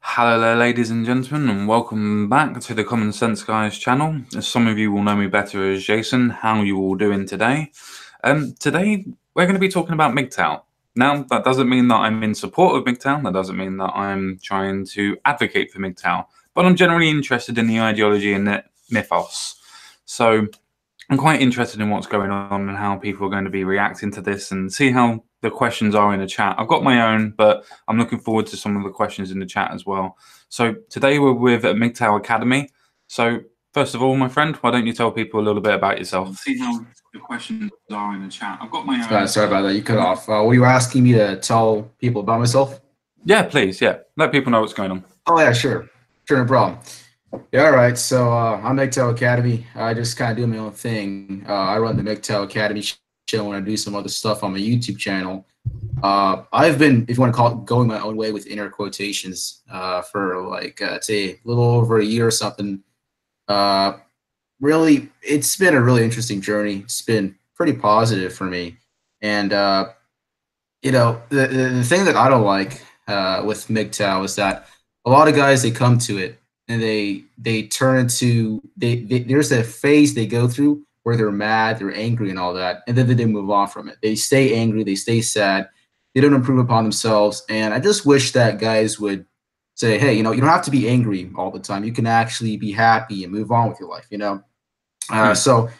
Hello there, ladies and gentlemen, and welcome back to the Common Sense Guys channel. As some of you will know me better as Jason, how are you all doing today? Today, we're going to be talking about mgtow. Now, that doesn't mean that I'm in support of mgtow, that doesn't mean that I'm trying to advocate for mgtow, but I'm generally interested in the ideology and the mythos. So, I'm quite interested in what's going on and how people are going to be reacting to this and see how the questions are in the chat. I've got my own, but I'm looking forward to some of the questions in the chat as well. So today we're with mgtow Academy. So first of all, my friend, why don't you tell people a little bit about yourself? See how the questions are in the chat. I've got my own. Sorry about that. You cut off. Were you asking me to tell people about myself? Yeah, please. Yeah. Let people know what's going on. Oh, yeah, sure. Sure, no problem. Yeah, all right. So I'm mgtow Academy. I just kind of do my own thing. I run the mgtow Academy show and I do some other stuff on my YouTube channel. I've been, if you want to call it, going my own way with inner quotations for like, say, a little over a year or something. Really, it's been a really interesting journey. It's been pretty positive for me. And the thing that I don't like with mgtow is that a lot of guys, they come to it and they turn into there's a phase they go through where they're mad, they're angry, and all that, and then they move on from it. They stay angry, they stay sad, they don't improve upon themselves, and I just wish that guys would say, hey, you don't have to be angry all the time. You can actually be happy and move on with your life. So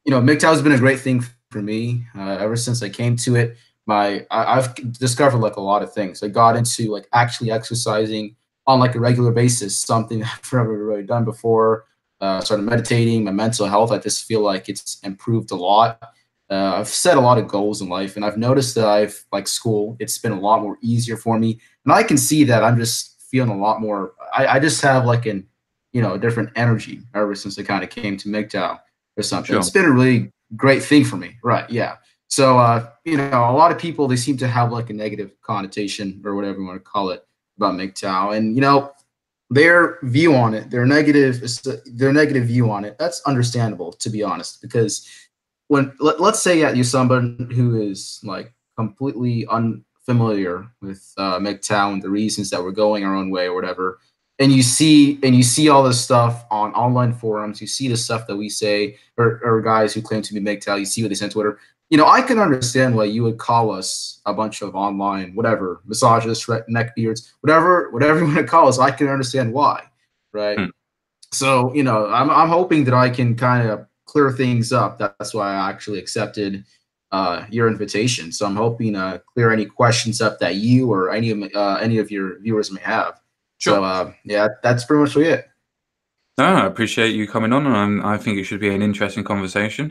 mgtow has been a great thing for me ever since I came to it. I've discovered like a lot of things. I got into like actually exercising on like a regular basis, something I've never really done before. Started meditating, my mental health. I just feel like it's improved a lot. I've set a lot of goals in life, and I've noticed that I've like school. It's been a lot more easier for me, and I can see that I'm just feeling a lot more. I just have like a different energy ever since I kind of came to mgtow or something. Sure. It's been a really great thing for me, right? Yeah. So, a lot of people, they seem to have like a negative connotation or whatever you want to call it about mgtow. And, their view on it, their negative view on it, that's understandable, to be honest, because let's say you're somebody who is like completely unfamiliar with mgtow and the reasons that we're going our own way or whatever, and you see all this stuff on online forums, you see the stuff that we say, or guys who claim to be mgtow, you see what they say on Twitter. I can understand why you would call us a bunch of online, whatever, misogynists, neckbeards, whatever you want to call us. I can understand why, right? So, I'm hoping that I can kind of clear things up. That's why I actually accepted your invitation. So I'm hoping to clear any questions up that you or any of your viewers may have. Sure. So, yeah, that's pretty much it. No, I appreciate you coming on, and I think it should be an interesting conversation.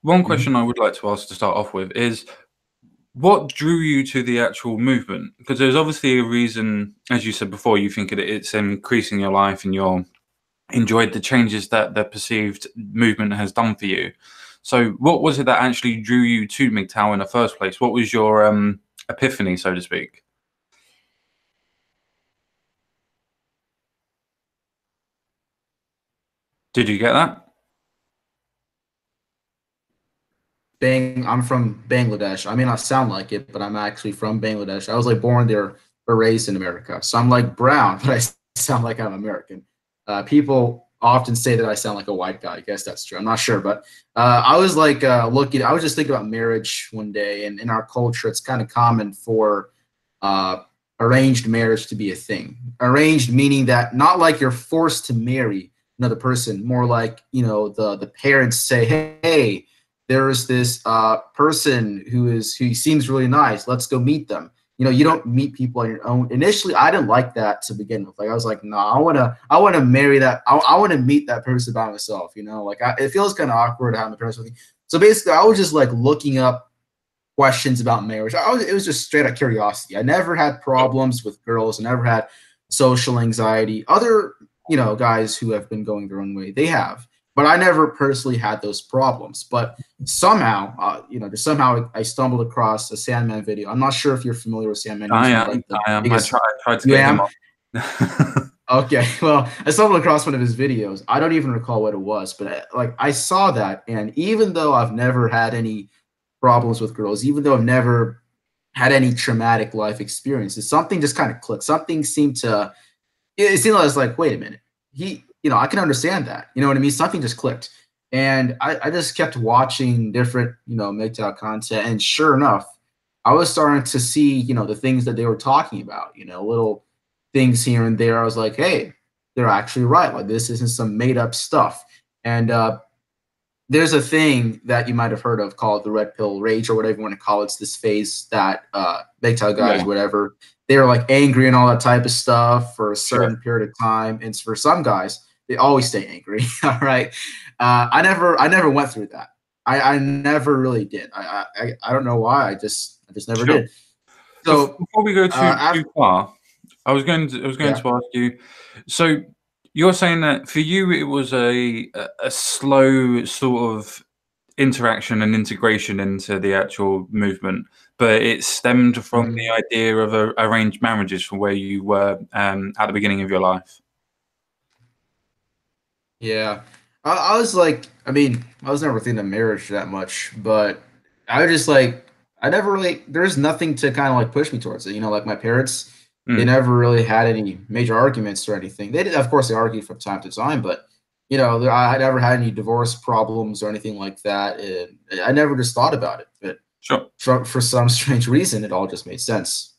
One question I would like to ask to start off with is, what drew you to the actual movement? Because there's obviously a reason, as you said before, you think it's increasing your life and you're enjoyed the changes that the perceived movement has done for you. So what was it that actually drew you to mgtow in the first place? What was your epiphany, so to speak? Did you get that? I'm from Bangladesh. I may not sound like it, but I'm actually from Bangladesh. I was like born there but raised in America. So I'm like brown, but I sound like I'm American. People often say that I sound like a white guy. I guess that's true. I'm not sure, but I was like I was just thinking about marriage one day, and in our culture, it's kind of common for arranged marriage to be a thing. Arranged meaning that not like you're forced to marry another person, more like, the parents say, hey, there's this person who seems really nice. Let's go meet them. You don't meet people on your own. Initially, I didn't like that to begin with. Like I was like, no, I want to marry that. I want to meet that person by myself. It feels kind of awkward having a person with me. So basically, I was just like looking up questions about marriage. It was just straight up curiosity. I never had problems with girls. I never had social anxiety. Other guys who have been going their own way, they have. But I never personally had those problems. But somehow, somehow I stumbled across a Sandman video. I'm not sure if you're familiar with Sandman. I am. I tried to get him on. Okay, well, I stumbled across one of his videos. I don't even recall what it was, but I saw that, and even though I've never had any problems with girls, even though I've never had any traumatic life experiences. Something just kind of clicked. Something seemed to, it seemed like I was like, wait a minute. I can understand that. You know what I mean? Something just clicked. And I just kept watching different, MGTOW content. And sure enough, I was starting to see, the things that they were talking about, little things here and there. I was like, hey, they're actually right. Like, this isn't some made up stuff. And there's a thing that you might have heard of called the red pill rage or whatever you want to call it. It's this phase that MGTOW guys, Yeah, whatever, they're like angry and all that type of stuff for a sure. certain period of time. And for some guys, they always stay angry. All right. I never went through that. I never really did. I don't know why. I just never Sure. did. So Before we go too after, far, I was going yeah. to ask you. So you're saying that for you it was a slow sort of interaction and integration into the actual movement, but it stemmed from Mhm. the idea of arranged marriages from where you were at the beginning of your life. Yeah. I was like, I mean, I was never thinking of marriage that much, but I was just like, I never really, there's nothing to kind of like push me towards it. Like my parents, they Mm, never really had any major arguments or anything. They did, of course, they argued from time to time, but, I never had any divorce problems or anything like that. And I never just thought about it. But sure. for some strange reason, it all just made sense.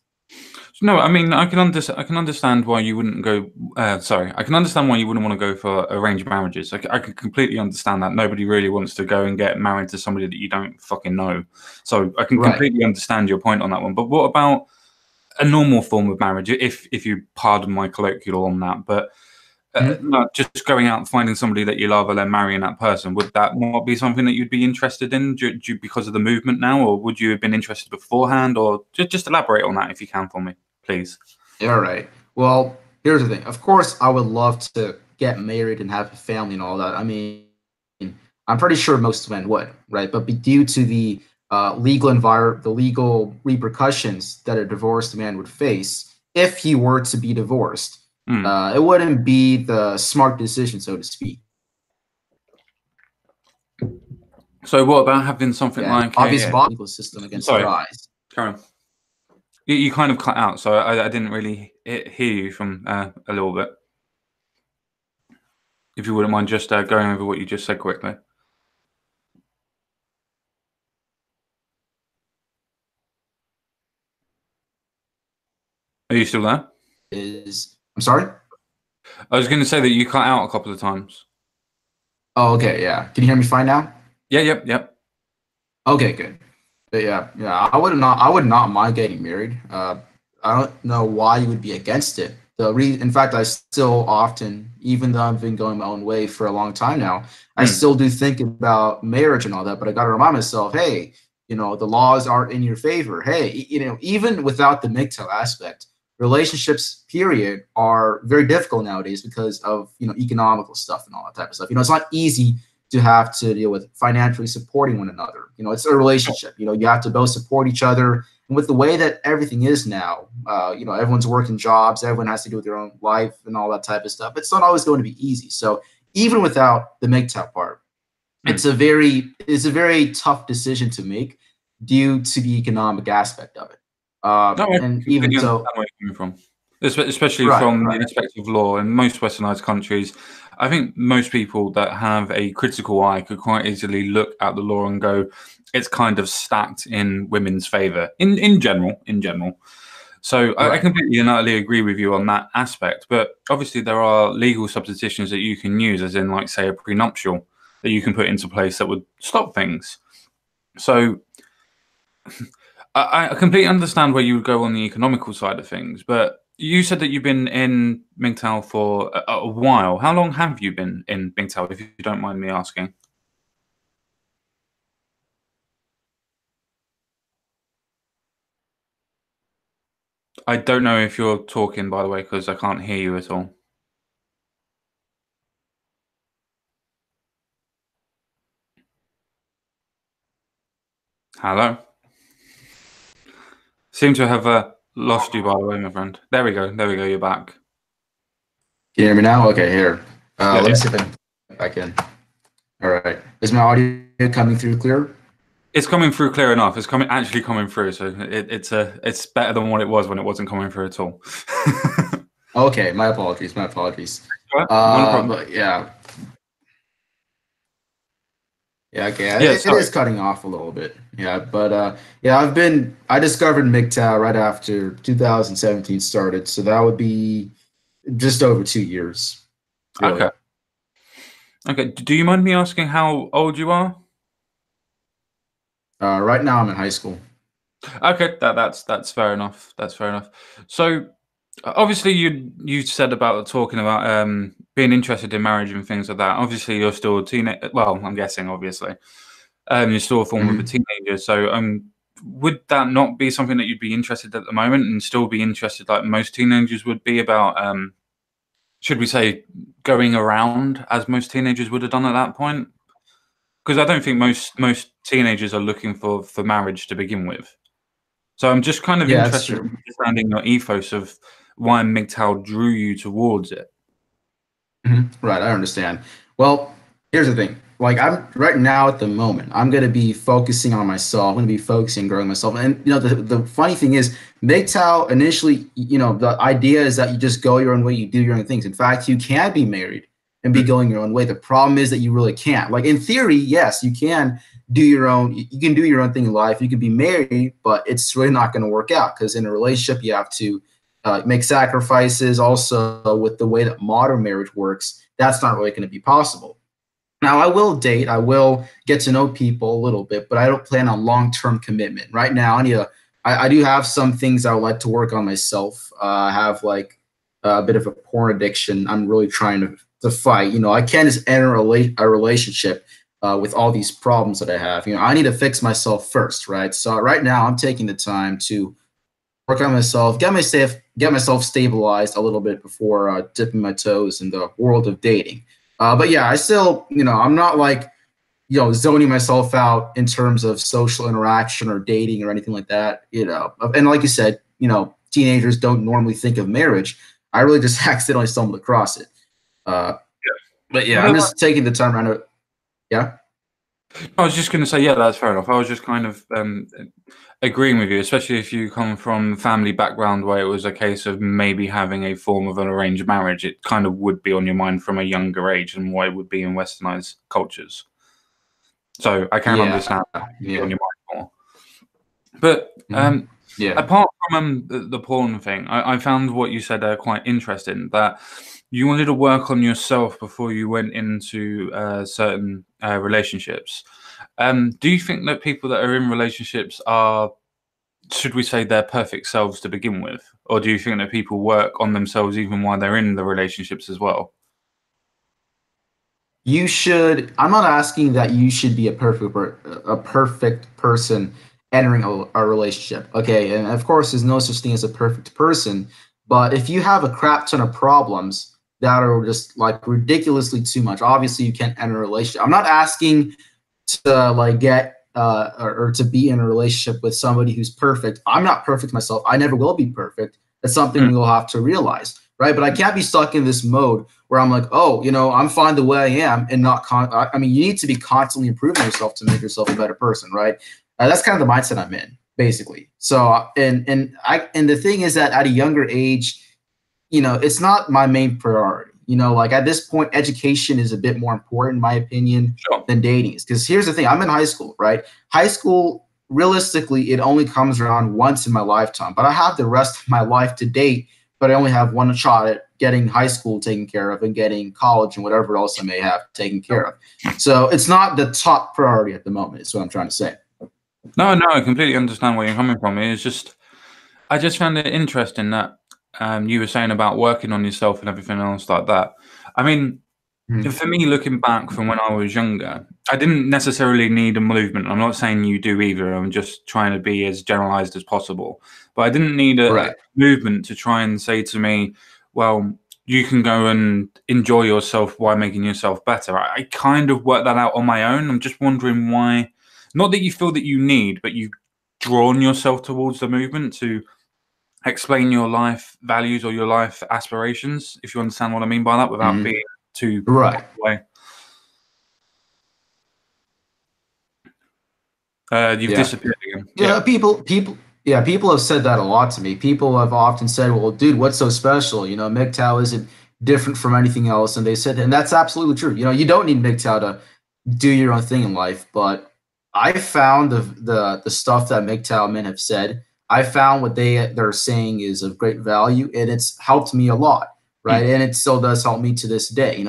No, I mean I can understand why you wouldn't go. Sorry, I can understand why you wouldn't want to go for arranged marriages. I can completely understand that. Nobody really wants to go and get married to somebody that you don't fucking know. So I can Right. completely understand your point on that one. But what about a normal form of marriage? If you pardon my colloquial on that, but Mhm. not just going out and finding somebody that you love and then marrying that person. Would that not be something that you'd be interested in because of the movement now, or would you have been interested beforehand? Or just elaborate on that if you can for me, please. All right. Well, here's the thing. Of course, I would love to get married and have a family and all that. I mean, I'm pretty sure most men would, right? But due to the the legal repercussions that a divorced man would face if he were to be divorced, Mm. it wouldn't be the smart decision, so to speak. So what about having something Yeah, like obvious a legal system against sorry, guys. Karen. You kind of cut out, so I didn't really hear you from a little bit. If you wouldn't mind just going over what you just said quickly. Are you still there? I'm sorry. I was going to say that you cut out a couple of times. Oh, okay, yeah. Can you hear me fine now? Yeah, yep, yep. Okay, good. Yeah. I would not mind getting married. I don't know why you would be against it. In fact, I still often, even though I've been going my own way for a long time now, I Mm, still do think about marriage and all that. But I got to remind myself, hey, the laws aren't in your favor. Hey, even without the MGTOW aspect, relationships, period, are very difficult nowadays because of economical stuff and all that type of stuff. It's not easy to have to deal with financially supporting one another. It's a sure. relationship. You have to both support each other. And with the way that everything is now, everyone's working jobs, everyone has to do with their own life and all that type of stuff. It's not always going to be easy. So even without the MGTOW part, Mm. it's a very tough decision to make due to the economic aspect of it. No, I And even completely so, understand where you're coming from. Especially right, from the right, aspect of law in most westernized countries. I think most people that have a critical eye could quite easily look at the law and go, it's kind of stacked in women's favor in general, in general. So I right. completely and utterly agree with you on that aspect. But obviously there are legal substitutions that you can use, as in like say a prenuptial that you can put into place that would stop things. So I completely understand where you would go on the economical side of things, but you said that you've been in MGTOW for a while. How long have you been in MGTOW, if you don't mind me asking? I don't know if you're talking, by the way, because I can't hear you at all. Hello? Seem to have lost you, by the way, my friend. There we go. There we go. You're back. Can you hear me now? Okay, here. Yeah, Let me yeah. see if I can. All right. Is my audio coming through clear? It's coming through clear enough. It's actually coming through. So it's better than what it was when it wasn't coming through at all. Okay, my apologies. My apologies. Right, not a problem. But yeah, yeah, Yeah, okay, it sorry. is cutting off a little bit. Yeah, but yeah, I discovered mgtow right after 2017 started, so that would be just over 2 years, Okay. really. Okay. Do you mind me asking how old you are? Right now, I'm in high school. Okay, that's fair enough. That's fair enough. So obviously you said about talking about being interested in marriage and things like that. Obviously you're still a teenage. Well, I'm guessing obviously you're still a form of a Mhm. teenager. So would that not be something that you'd be interested at the moment and still be interested like most teenagers would be about should we say going around as most teenagers would have done at that point? Because I don't think most teenagers are looking for marriage to begin with. So I'm just kind of Yeah, that's interested in true. understanding your ethos of why MGTOW drew you towards it. Right, I understand. Well, here's the thing. Like I'm right now at the moment, I'm gonna be focusing on myself. I'm gonna be focusing on growing myself. And the funny thing is, MGTOW initially, the idea is that you just go your own way, you do your own things. In fact, you can be married and be Mm, going your own way. The problem is that you really can't. Like in theory, yes, you can do your own. You can do your own thing in life. You can be married, but it's really not going to work out because in a relationship, you have to make sacrifices. Also, with the way that modern marriage works, that's not really going to be possible. Now, I will date, I will get to know people a little bit, but I don't plan on long term commitment. Right now, I do have some things I would like to work on myself. I have like a bit of a porn addiction. I'm really trying to fight. I can't just enter a relationship with all these problems that I have. I need to fix myself first, right? So right now, I'm taking the time to work on myself, get myself stabilized a little bit before dipping my toes in the world of dating. But yeah, I still, I'm not like, zoning myself out in terms of social interaction or dating or anything like that. And like you said, teenagers don't normally think of marriage. I really just accidentally stumbled across it. Uh, but yeah, I'm yeah. just taking the time around it. Yeah. I was just going to say, yeah, that's fair enough. I was just kind of agreeing with you, especially if you come from a family background where it was a case of maybe having a form of an arranged marriage. It kind of would be on your mind from a younger age and what it would be in westernized cultures. So I can Yeah. understand it would be on Yeah. your mind more. But Yeah. apart from the porn thing, I found what you said there quite interesting. That you wanted to work on yourself before you went into certain relationships. Do you think that people that are in relationships are, should we say, their perfect selves to begin with, or do you think that people work on themselves even while they're in the relationships as well? I'm not asking that you should be a perfect person entering a relationship. Okay, and of course there's no such thing as a perfect person, but if you have a crap ton of problems that are just like ridiculously too much, obviously you can't enter a relationship. I'm not asking to like get or to be in a relationship with somebody who's perfect. I'm not perfect myself. I never will be perfect. That's something Mm, we'll have to realize, right? But I can't be stuck in this mode where I'm like, oh, I'm fine the way I am, and not I mean, you need to be constantly improving yourself to make yourself a better person, right? That's kind of the mindset I'm in, basically. So, and the thing is that at a younger age, it's not my main priority. Like at this point, education is a bit more important, in my opinion, sure. than dating is. Because here's the thing: I'm in high school, right? High school, realistically, it only comes around once in my lifetime, but I have the rest of my life to date. But I only have one shot at getting high school taken care of and getting college and whatever else I may have taken care of. So it's not the top priority at the moment. Is what I'm trying to say. No, no, I completely understand where you're coming from. It's just I just found it interesting that you were saying about working on yourself and everything else like that. I mean, Mhm. for me, looking back from when I was younger, I didn't necessarily need a movement. I'm not saying you do either. I'm just trying to be as generalized as possible. But I didn't need a Right. movement to try and say to me, well, you can go and enjoy yourself while making yourself better. I kind of worked that out on my own. I'm just wondering why, not that you feel that you need, but you've drawn yourself towards the movement to explain your life values or your life aspirations, if you understand what I mean by that, without Mhm. being too Right. away. You've Yeah. disappeared again. Yeah, Yeah. people have said that a lot to me. People have often said, "Well, dude, what's so special? MGTOW isn't different from anything else." And they said, and that's absolutely true. You don't need MGTOW to do your own thing in life. But I found the stuff that MGTOW men have said. I found what they're saying is of great value, and it's helped me a lot, right? Mm, And it still does help me to this day.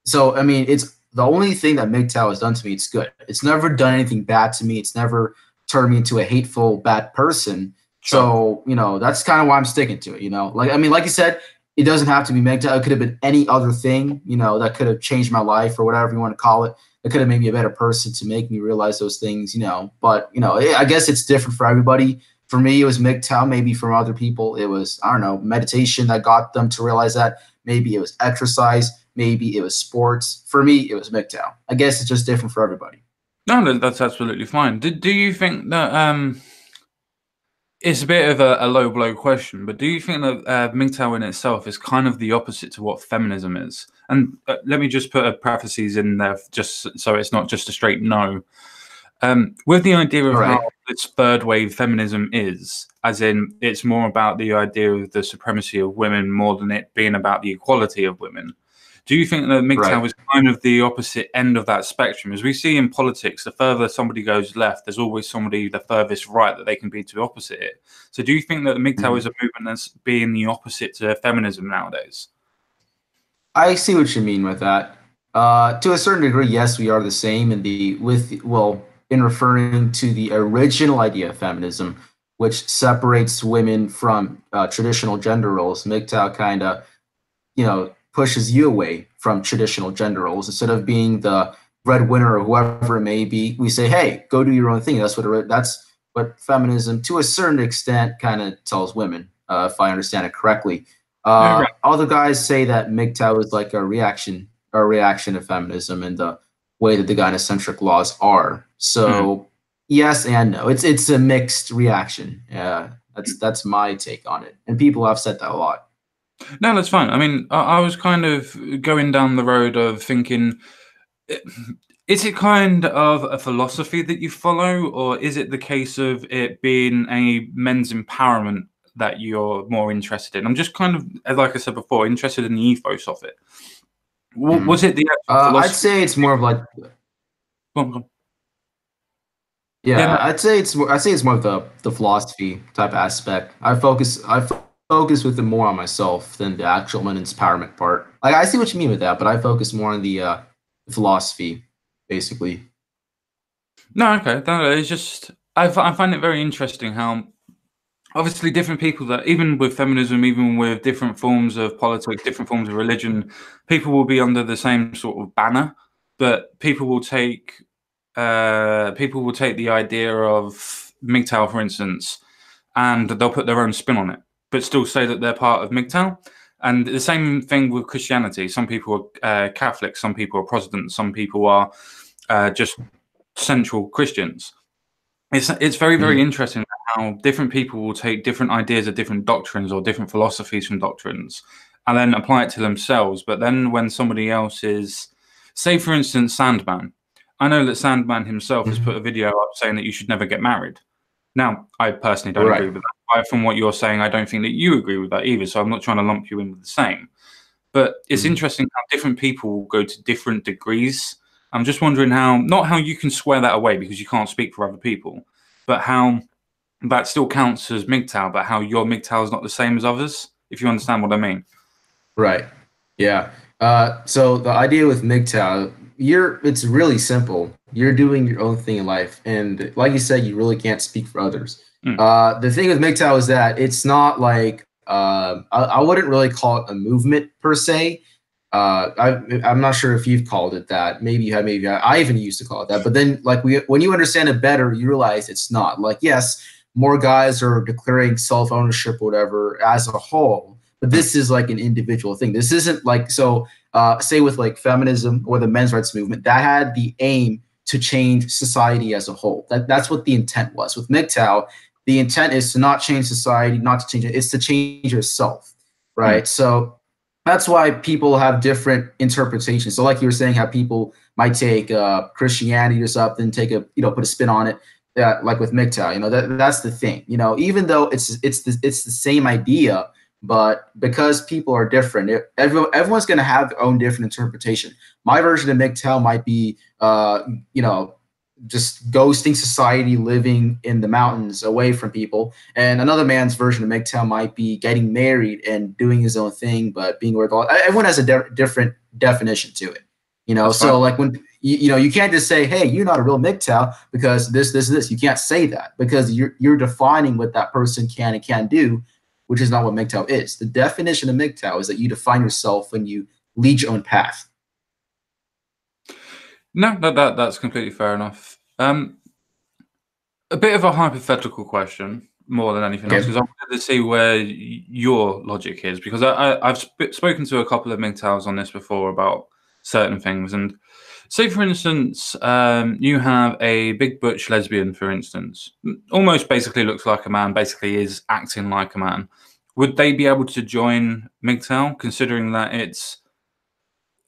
So I mean, it's the only thing that MGTOW has done to me. It's good. It's never done anything bad to me. It's never turned me into a hateful, bad person. sure. So, that's kind of why I'm sticking to it. Like, I mean, like you said, it doesn't have to be MGTOW. It could have been any other thing, that could have changed my life or whatever you want to call it. It could have made me a better person to make me realize those things. But, I guess it's different for everybody. For me, it was MGTOW. Maybe for other people, it was, I don't know, meditation that got them to realize that. Maybe it was exercise. Maybe it was sports. For me, it was MGTOW. I guess it's just different for everybody. No, that's absolutely fine. Do you think that it's a bit of a low blow question, but do you think that MGTOW in itself is kind of the opposite to what feminism is? And let me just put a parentheses in there, just so it's not just a straight no. With the idea of All how right. this third wave feminism is, as in it's more about the idea of the supremacy of women more than it being about the equality of women. Do you think that Right. MGTOW is kind of the opposite end of that spectrum? As we see in politics, the further somebody goes left, there's always somebody the furthest right that they can be to opposite it. So do you think that the MGTOW is Mhm. a movement that's being the opposite to feminism nowadays? I see what you mean with that. To a certain degree, yes, we are the same in referring to the original idea of feminism, which separates women from traditional gender roles. MGTOW kind of, pushes you away from traditional gender roles instead of being the breadwinner or whoever it may be. We say, hey, go do your own thing. That's what feminism, to a certain extent, kind of tells women, if I understand it correctly. Yeah, right. Other guys say that MGTOW is like a reaction to feminism and the way that the gynocentric laws are. Hmm. So yes and no. It's a mixed reaction. Yeah, that's my take on it, and people have said that a lot. No, that's fine. I mean, I was kind of going down the road of thinking, i- is it kind of a philosophy that you follow, or is it the case of it being a men's empowerment that you're more interested in? I'm just kind of, like I said before, interested in the ethos of it. Was Mhm. it the actual I'd philosophy? say it's more of like Go on, go on. Yeah, no, yeah, I'd say it's more of the philosophy type aspect. I focus with it more on myself than the actual men's empowerment part. Like I see what you mean with that, but I focus more on the philosophy, basically. no, okay. No, it's just I find it very interesting how obviously different people that even with feminism, even with different forms of politics, different forms of religion, people will be under the same sort of banner, but people will take the idea of MGTOW, for instance, and they'll put their own spin on it, but still say that they're part of MGTOW. And the same thing with Christianity. Some people are Catholic, some people are Protestant, some people are just central Christians. It's very, very Mhm. interesting how different people will take different ideas of different doctrines or different philosophies from doctrines and then apply it to themselves. But then when somebody else is, say for instance, Sandman, I know that Sandman himself has put Mhm. a video up saying that you should never get married. Now, I personally don't agree Right. with that. From what you're saying, I don't think that you agree with that either. So I'm not trying to lump you in with the same. But it's Mhm. interesting how different people go to different degrees. I'm just wondering how, not how you can square that away because you can't speak for other people, but how that still counts as MGTOW, but how your MGTOW is not the same as others, if you understand what I mean. Right. Yeah. So the idea with MGTOW, it's really simple. You're doing your own thing in life, and like you said, you really can't speak for others. Mm, The thing with MGTOW is that it's not like I wouldn't really call it a movement per se. I'm not sure if you've called it that. Maybe you have. Maybe I even used to call it that. But then, like when you understand it better, you realize it's not. Like yes, more guys are declaring self ownership or whatever as a whole, but mm, this is like an individual thing. This isn't like so. Say with like feminism or the men's rights movement, that had the aim to change society as a whole. That's what the intent was. With MGTOW, the intent is to not change society, not to change it. It's to change yourself, mm, right? So that's why people have different interpretations. So, like you were saying, how people might take Christianity or something, take a put a spin on it. Like with mgtow, that's the thing. Even though it's the same idea, but because people are different, everyone's going to have their own different interpretation. My version of mgtow might be, just ghosting society, living in the mountains away from people. And another man's version of mgtow might be getting married and doing his own thing, but being with all. Everyone has a different definition to it. That's fine. So like when you can't just say, "Hey, you're not a real mgtow because this." You can't say that because you're defining what that person can and can't do, which is not what mgtow is. The definition of mgtow is that you define yourself when you lead your own path. No, that's completely fair enough. A bit of a hypothetical question more than anything else, Okay. because I wanted to see where your logic is, because I've spoken to a couple of MGTOWs on this before about certain things, and say for instance, you have a big butch lesbian, for instance, almost basically looks like a man, basically is acting like a man. Would they be able to join MGTOW, considering that it's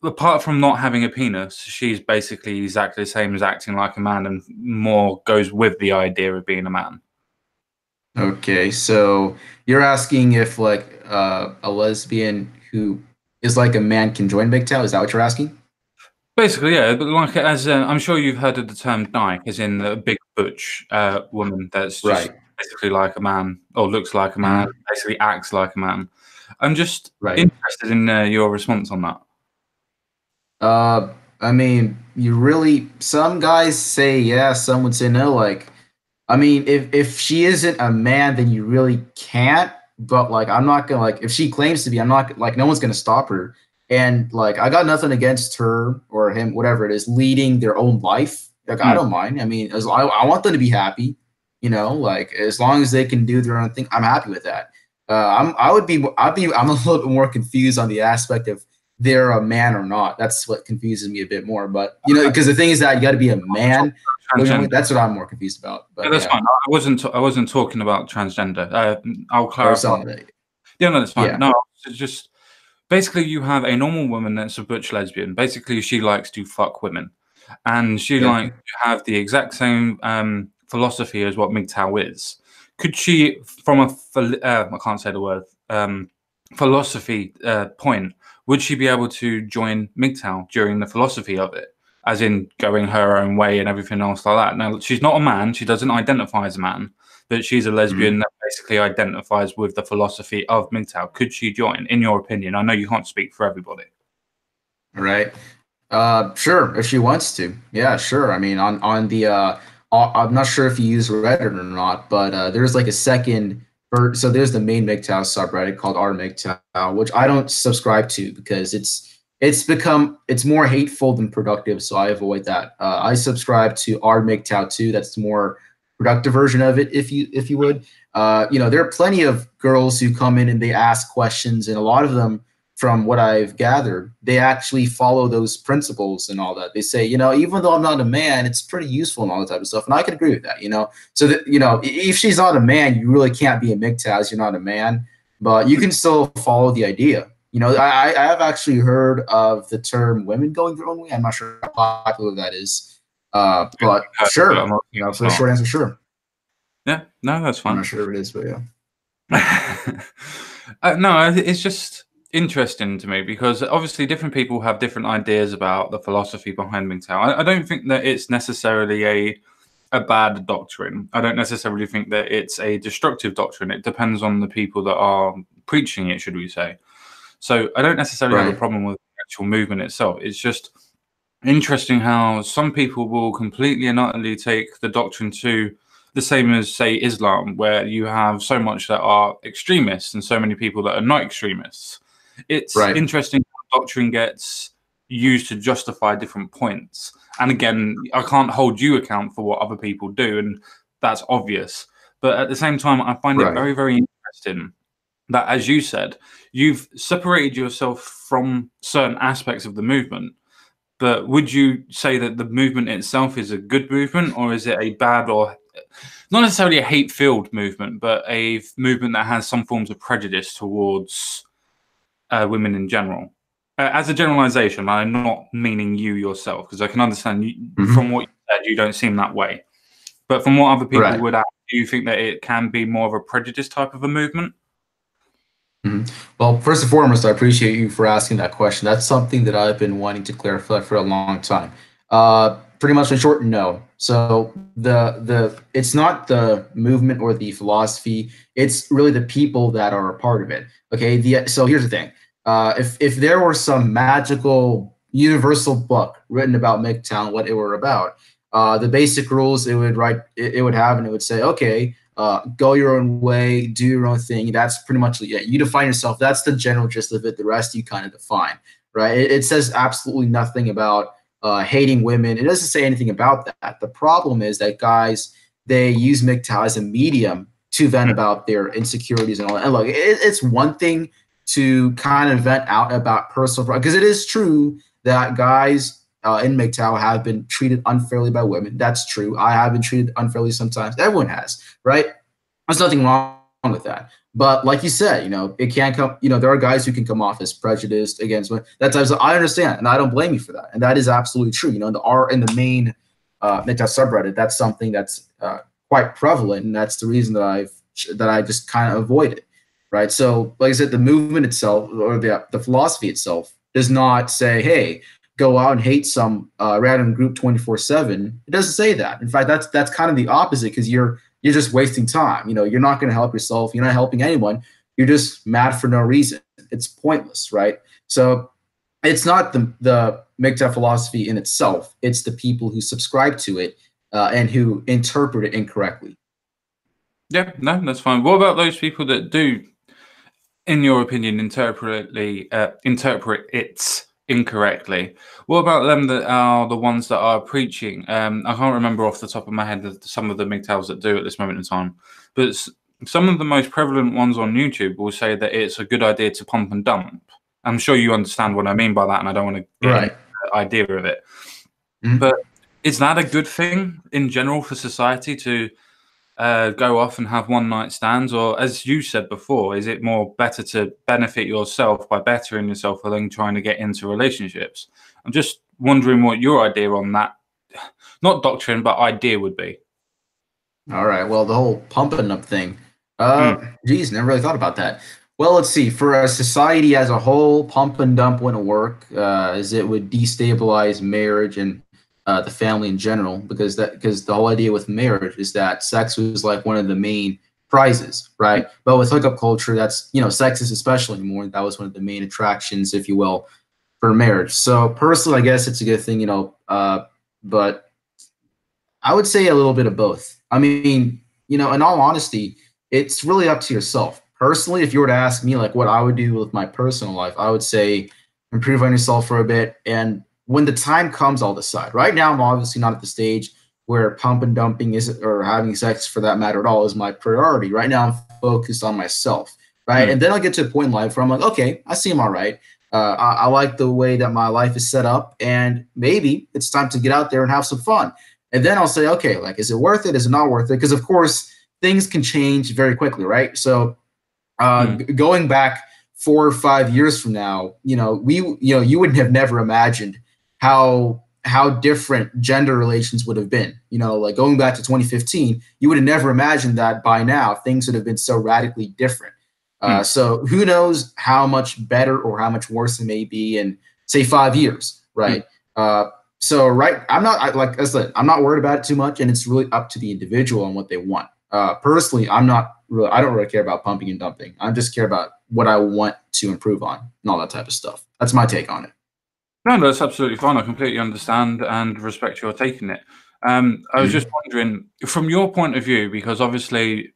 apart from not having a penis, she's basically exactly the same as acting like a man and more goes with the idea of being a man. Okay, so you're asking if like a lesbian who is like a man can join mgtow? Is that what you're asking? Basically, yeah, but like as I'm sure you've heard of the term dyke, as in a big butch woman that's just Right. basically like a man or looks like a man, Mhm. basically acts like a man. I'm just Right. interested in your response on that. Uh, I mean, some guys say yes, some would say no. Like, I mean, if she isn't a man, then you really can't. But like, I'm not gonna like if she claims to be, I'm not like no one's gonna stop her. And like, I got nothing against her or him, whatever it is, leading their own life. Like, I Hmm. don't mind. I mean, I want them to be happy. Like as long as they can do their own thing, I'm happy with that. I'm a little bit more confused on the aspect of they're a man or not. That's what confuses me a bit more. But because the thing is that you got to be a man. Transgender. That's what I'm more confused about. Yeah, But that's yeah, fine. I wasn't talking about transgender. I'll or clarify. something. Yeah, no, that's fine. Yeah, No, it's just basically you have a normal woman that's a butch lesbian. Basically, she likes to fuck women, and she yeah. like to have the exact same philosophy as what MGTOW is. Could she, from a I can't say the word philosophy point, would she be able to join MGTOW during the philosophy of it, as in going her own way and everything else like that? Now, she's not a man; she doesn't identify as a man, but she's a lesbian Mhm. that basically identifies with the philosophy of MGTOW. Could she join, in your opinion? I know you can't speak for everybody. Right. Sure, if she wants to. Yeah, sure. I mean, on the I'm not sure if you use Reddit or not, but there's like a second. So there's the main MGTOW subreddit called r MGTOW, which I don't subscribe to because it's more hateful than productive, so I avoid that. I subscribe to r MGTOW too. That's the more productive version of it, if you would. There are plenty of girls who come in and they ask questions, and a lot of them from what I've gathered, they actually follow those principles and all that. They say, even though I'm not a man, it's pretty useful and all that type of stuff. And I can agree with that. So that, if she's not a man, you really can't be a MGTOW. You're not a man, but you can still follow the idea. I have actually heard of the term women going their own way. I'm not sure how popular that is. But But I'm sure, not saying it's for the not. short answer, sure. Yeah, no, that's I'm fine. not sure if it is, but yeah. No, it's just interesting to me because obviously different people have different ideas about the philosophy behind MGTOW. I don't think that it's necessarily a bad doctrine. I don't necessarily think that it's a destructive doctrine. It depends on the people that are preaching it, should we say. So I don't necessarily have a Right. problem with the actual movement itself. It's just interesting how some people will completely and utterly take the doctrine to the same as, say, Islam, where you have so much that are extremists and so many people that are not extremists. It's Right. interesting how doctrine gets used to justify different points. And again, I can't hold you account for what other people do, and that's obvious. But at the same time, I find it Right. very, very interesting that, as you said, you've separated yourself from certain aspects of the movement, but would you say that the movement itself is a good movement, or is it a bad or not necessarily a hate-filled movement, but a movement that has some forms of prejudice towards women in general. As a generalization, I'm not meaning you yourself, because I can understand from what you said, you don't seem that way. But from what other people Right. would ask, do you think that it can be more of a prejudice type of a movement? Well, first and foremost, I appreciate you for asking that question. That's something that I've been wanting to clarify for a long time. Pretty much in short, no. So the it's not the movement or the philosophy. It's really the people that are a part of it. Okay. So here's the thing. If there were some magical universal book written about MGTOW, what it were about, the basic rules it would have, and it would say, okay, go your own way, do your own thing. That's pretty much it. You define yourself. That's the general gist of it. The rest you kind of define, right? It says absolutely nothing about hating women. It doesn't say anything about that. The problem is that guys, they use MGTOW as a medium to vent about their insecurities and all that. And look, it's one thing to kind of vent out about personal, because it is true that guys in MGTOW have been treated unfairly by women. That's true. I have been treated unfairly sometimes. Everyone has, right? There's nothing wrong with that. But like you said, it can come, there are guys who can come off as prejudiced against women. That's, I understand, and I don't blame you for that. And that is absolutely true. In the main MGTOW subreddit, that's something that's quite prevalent, and that's the reason that I just kind of avoid it, right? So, like I said, the movement itself, or the philosophy itself, does not say, hey, go out and hate some random group 24/7. It doesn't say that. In fact, that's kind of the opposite, because you're just wasting time. You're not going to help yourself. You're not helping anyone. You're just mad for no reason. It's pointless, right? So it's not the MGTOW philosophy in itself. It's the people who subscribe to it and who interpret it incorrectly. Yeah, no, that's fine. What about those people that do, in your opinion, interpret it incorrectly? What about them that are the ones that are preaching? I can't remember off the top of my head some of the MGTOWs that do at this moment in time, but some of the most prevalent ones on YouTube will say that it's a good idea to pump and dump. I'm sure you understand what I mean by that, and I don't want to get Right. into the idea of it. But is that a good thing in general for society to go off and have one night stands? Or, as you said before, is it more better to benefit yourself by bettering yourself rather than trying to get into relationships? I'm just wondering what your idea on that, not doctrine, but idea would be. All right. Well, the whole pumping up thing. Mm, Geez, never really thought about that. Well, let's see. For a society as a whole, pump and dump wouldn't work, as it would destabilize marriage and the family in general. Because the whole idea with marriage is that sex was like one of the main prizes, right? But with hookup culture, that's sex is especially more. That was one of the main attractions, if you will, for marriage. So personally, I guess it's a good thing, but I would say a little bit of both. I mean, in all honesty, it's really up to yourself. Personally, if you were to ask me like what I would do with my personal life, I would say improve on yourself for a bit. And when the time comes, I'll decide. Right now, I'm obviously not at the stage where pump and dumping is, or having sex for that matter at all, is my priority. Right now, I'm focused on myself. Right. mm, And then I'll get to a point in life where I'm like, okay, I seem all right. I like the way that my life is set up, and maybe it's time to get out there and have some fun. And then I'll say, okay, like, is it worth it? Is it not worth it? Because of course, things can change very quickly, right? So mm, going back 4 or 5 years from now, you would have never imagined how different gender relations would have been. Like going back to 2015, you would have never imagined that by now things would have been so radically different. mm. So who knows how much better or how much worse it may be in, say, 5 years, Mm. right? So right, like I said, I'm not worried about it too much, and it's really up to the individual and what they want. Personally, I don't really care about pumping and dumping. I just care about what I want to improve on and all that type of stuff. That's my take on it. No, that's absolutely fine. I completely understand and respect your taking it. I was just Mhm. wondering, from your point of view, because obviously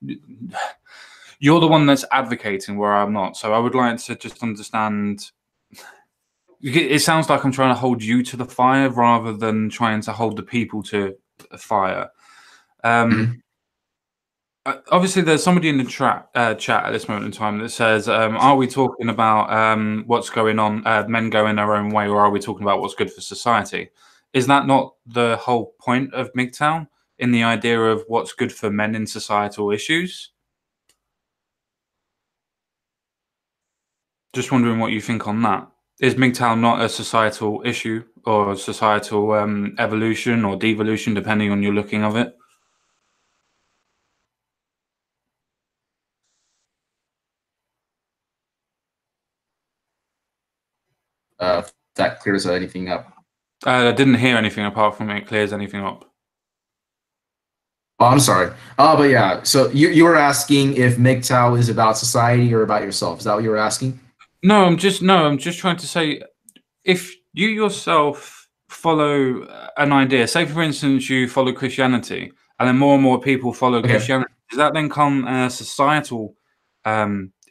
you're the one that's advocating where I'm not. So I would like to just understand. It sounds like I'm trying to hold you to the fire rather than trying to hold the people to the fire. Um, Mhm. Obviously, there's somebody in the chat at this moment in time that says, "Are we talking about what's going on, men going their own way, or are we talking about what's good for society?" Is that not the whole point of MGTOW in the idea of what's good for men in societal issues? Just wondering what you think on that. Is MGTOW not a societal issue or a societal evolution or devolution, depending on your looking of it? If that clears anything up. I didn't hear anything apart from it clears anything up. Oh, I'm sorry. Oh, but yeah. So you were asking if MGTOW is about society or about yourself. Is that what you were asking? No, I'm just trying to say, if you yourself follow an idea, say for instance you follow Christianity, and then more and more people follow Okay. Christianity, does that then come a societal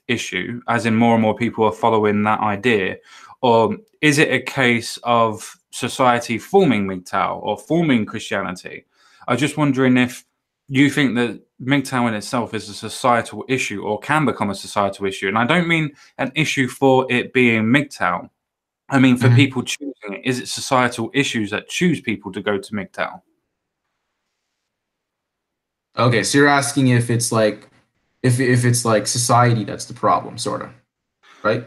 issue, as in more and more people are following that idea, or is it a case of society forming MGTOW or forming Christianity? I'm just wondering if you think that MGTOW in itself is a societal issue or can become a societal issue, and I don't mean an issue for it being MGTOW. I mean, for Mhm. people choosing it, is it societal issues that choose people to go to MGTOW? Okay. So you're asking if it's like if it's like society that's the problem, sort of, right?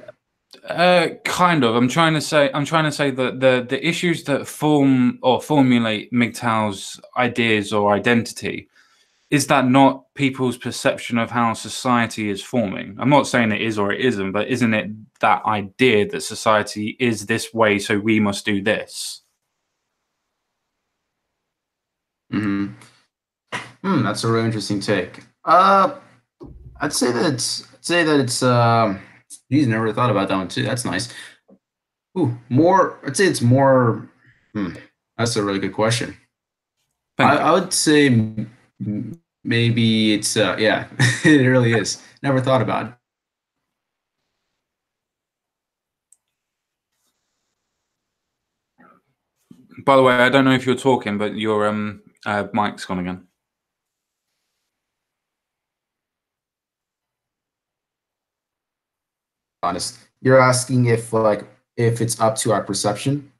Kind of. I'm trying to say that the issues that form or formulate MGTOW's ideas or identity, is that not people's perception of how society is forming? I'm not saying it is or it isn't, but isn't it that idea that society is this way, so we must do this? Hmm. That's a really interesting take. I'd say that it's He's never thought about that one too. That's nice. Ooh, more. I'd say it's more. Hmm, that's a really good question. I, Thank you. I would say maybe it's yeah, it really is. Never thought about it. By the way, I don't know if you're talking, but your mic's gone again. Honest. You're asking if it's up to our perception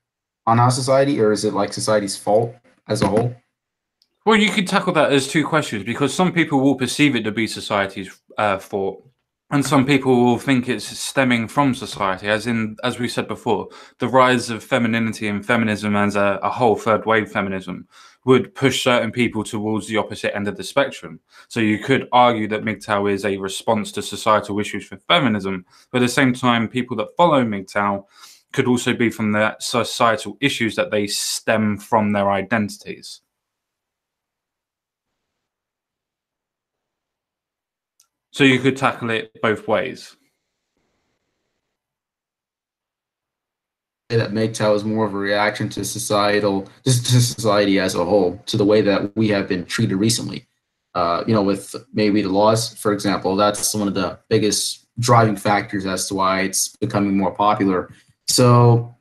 on our society, or is it like society's fault as a whole? Well, you could tackle that as two questions, because some people will perceive it to be society's fault, and some people will think it's stemming from society, as in, as we said before, the rise of femininity and feminism as a whole third wave feminism would push certain people towards the opposite end of the spectrum. So you could argue that MGTOW is a response to societal issues for feminism, but at the same time, people that follow MGTOW could also be from the societal issues that they stem from their identities. So you could tackle it both ways. Say that MGTOW is more of a reaction to just to society as a whole, to the way that we have been treated recently. With maybe the laws, for example, that's one of the biggest driving factors as to why it's becoming more popular. So,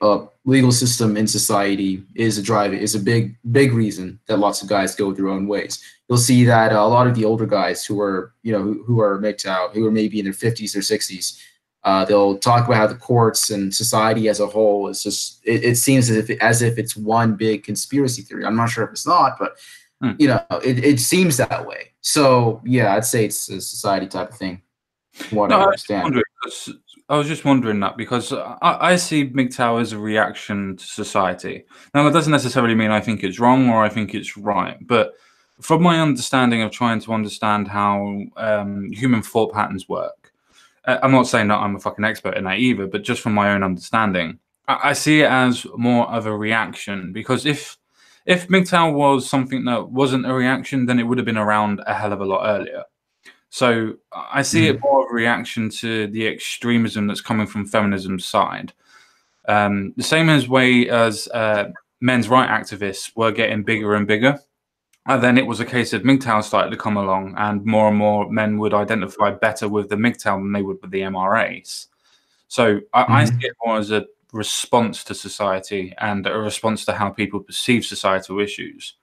legal system in society is a big reason that lots of guys go their own ways. You'll see that a lot of the older guys who are, who are MGTOW, who are maybe in their 50s or 60s, they'll talk about how the courts and society as a whole is just it seems as if it's one big conspiracy theory. I'm not sure if it's not, but Hmm. it seems that way. So yeah, I'd say it's a society type of thing, from what No, I I was just understand. wondering, 'cause I was just wondering that because I see MGTOW as a reaction to society. Now, that doesn't necessarily mean I think it's wrong or I think it's right, but from my understanding of trying to understand how human thought patterns work, I'm not saying that I'm a fucking expert in that either, but just from my own understanding, I see it as more of a reaction, because if MGTOW was something that wasn't a reaction, then it would have been around a hell of a lot earlier. So I see it Mhm. more of a reaction to the extremism that's coming from feminism's side. The same as way as men's right activists were getting bigger and bigger. And then it was a case of MGTOW started to come along, and more men would identify better with the MGTOW than they would with the MRAs. So I see Mhm. it more as a response to society and a response to how people perceive societal issues.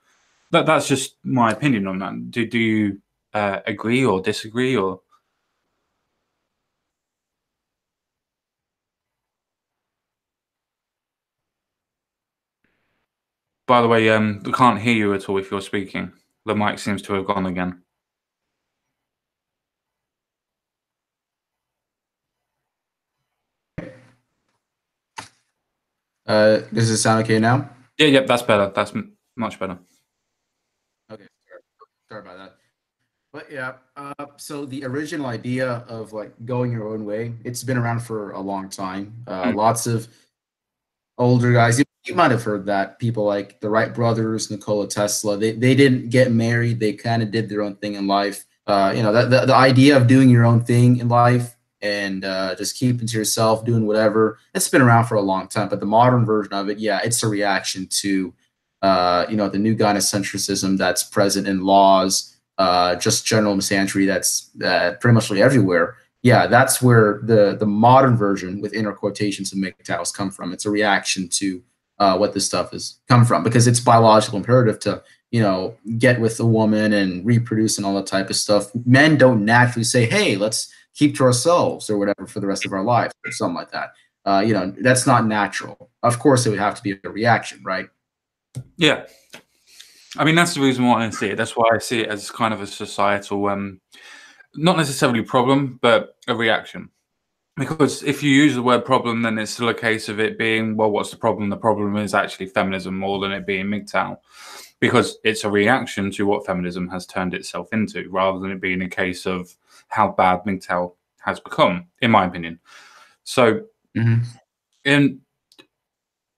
That's just my opinion on that. Do you agree or disagree? Or, by the way, we can't hear you at all if you're speaking. The mic seems to have gone again. Does it sound okay now? Yeah, that's better. That's much better. Okay, sorry about that. But yeah, so the original idea of like going your own way, it's been around for a long time. Mm, Lots of older guys, you might have heard that people like the Wright brothers, Nikola Tesla, they didn't get married. They kind of did their own thing in life. The idea of doing your own thing in life and just keeping to yourself, doing whatever, it's been around for a long time. But the modern version of it, yeah, it's a reaction to, the new gynocentrism that's present in laws, just general misandry that's pretty much everywhere. Yeah, that's where the modern version with inner quotations of MGTOWs come from. It's a reaction to what this stuff has come from because it's biological imperative to get with a woman and reproduce and all that type of stuff. Men don't naturally say, "Hey, let's keep to ourselves" or whatever for the rest of our lives or something like that. That's not natural. Of course, it would have to be a reaction, right? yeah. I mean, that's the reason why I see it. That's why I see it as kind of a societal, not necessarily problem, but a reaction. Because if you use the word problem, then it's still a case of it being, well, what's the problem? The problem is actually feminism more than it being MGTOW, because it's a reaction to what feminism has turned itself into, rather than it being a case of how bad MGTOW has become, in my opinion. So, Mm-hmm. in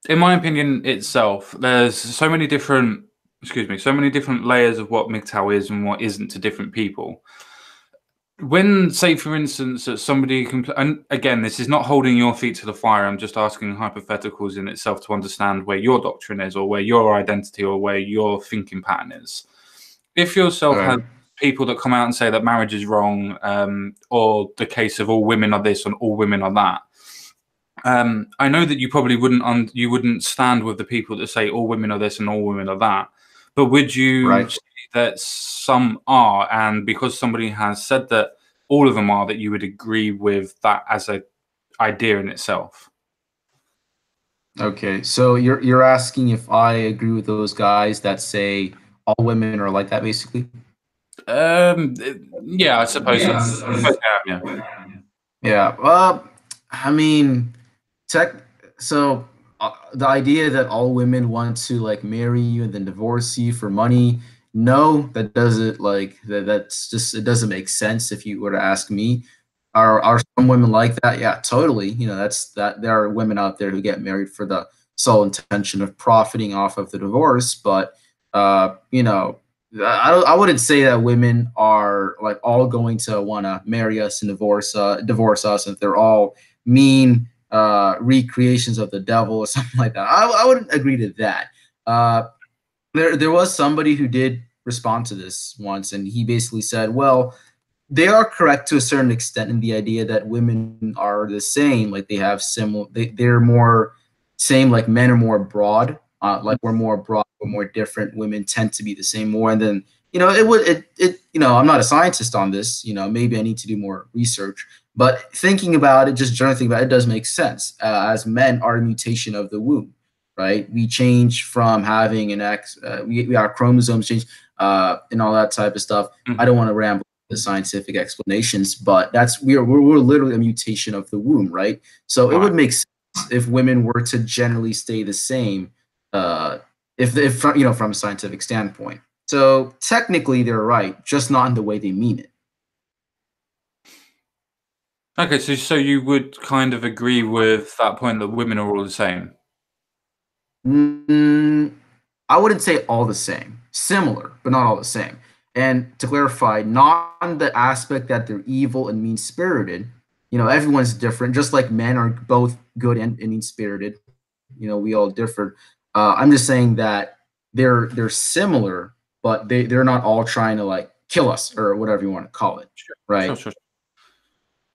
in my opinion itself, there's so many different, so many different layers of what MGTOW is and what isn't to different people. When, say, for instance, that somebody and again, this is not holding your feet to the fire. I'm just asking hypotheticals in itself to understand where your doctrine is, or where your identity, or where your thinking pattern is. If yourself has people that come out and say that marriage is wrong, or the case of all women are this and all women are that, I know that you probably wouldn't stand with the people that say all women are this and all women are that. But would you Right. say that some are, and because somebody has said that all of them are, that you would agree with that as a idea in itself? Okay, so you're asking if I agree with those guys that say all women are like that, basically? Yeah, I suppose so. Okay, yeah. Yeah. I mean, tech. So the idea that all women want to like marry you and then divorce you for money, no, that doesn't like that. That's just it doesn't make sense if you were to ask me. Are some women like that? Yeah, totally. That there are women out there who get married for the sole intention of profiting off of the divorce, but uh, you know, I wouldn't say that women are like all going to want to marry us and divorce us, if they're all mean recreations of the devil or something like that. I wouldn't agree to that. Uh, there was somebody who did respond to this once, and he basically said, "Well, they are correct to a certain extent in the idea that women are the same, like they have similar, they're more same, like men are more broad, like we're more broad, we're more different. Women tend to be the same more, and then I'm not a scientist on this. Maybe I need to do more research, but thinking about it, just generally thinking about it, does make sense. As men are a mutation of the womb, right? We change from having an X, our chromosomes change, and all that type of stuff. I don't want to ramble the scientific explanations, but we're literally a mutation of the womb, right? So it Right. would make sense if women were to generally stay the same, if from a scientific standpoint. So technically, they're right, just not in the way they mean it. Okay, so you would kind of agree with that point that women are all the same. Mm, I wouldn't say all the same, similar, but not all the same. And to clarify, not on the aspect that they're evil and mean spirited. Everyone's different, just like men are both good and mean spirited. We all differ. I'm just saying that they're similar, but they're not all trying to like kill us or whatever you want to call it, Sure, sure, right? sure.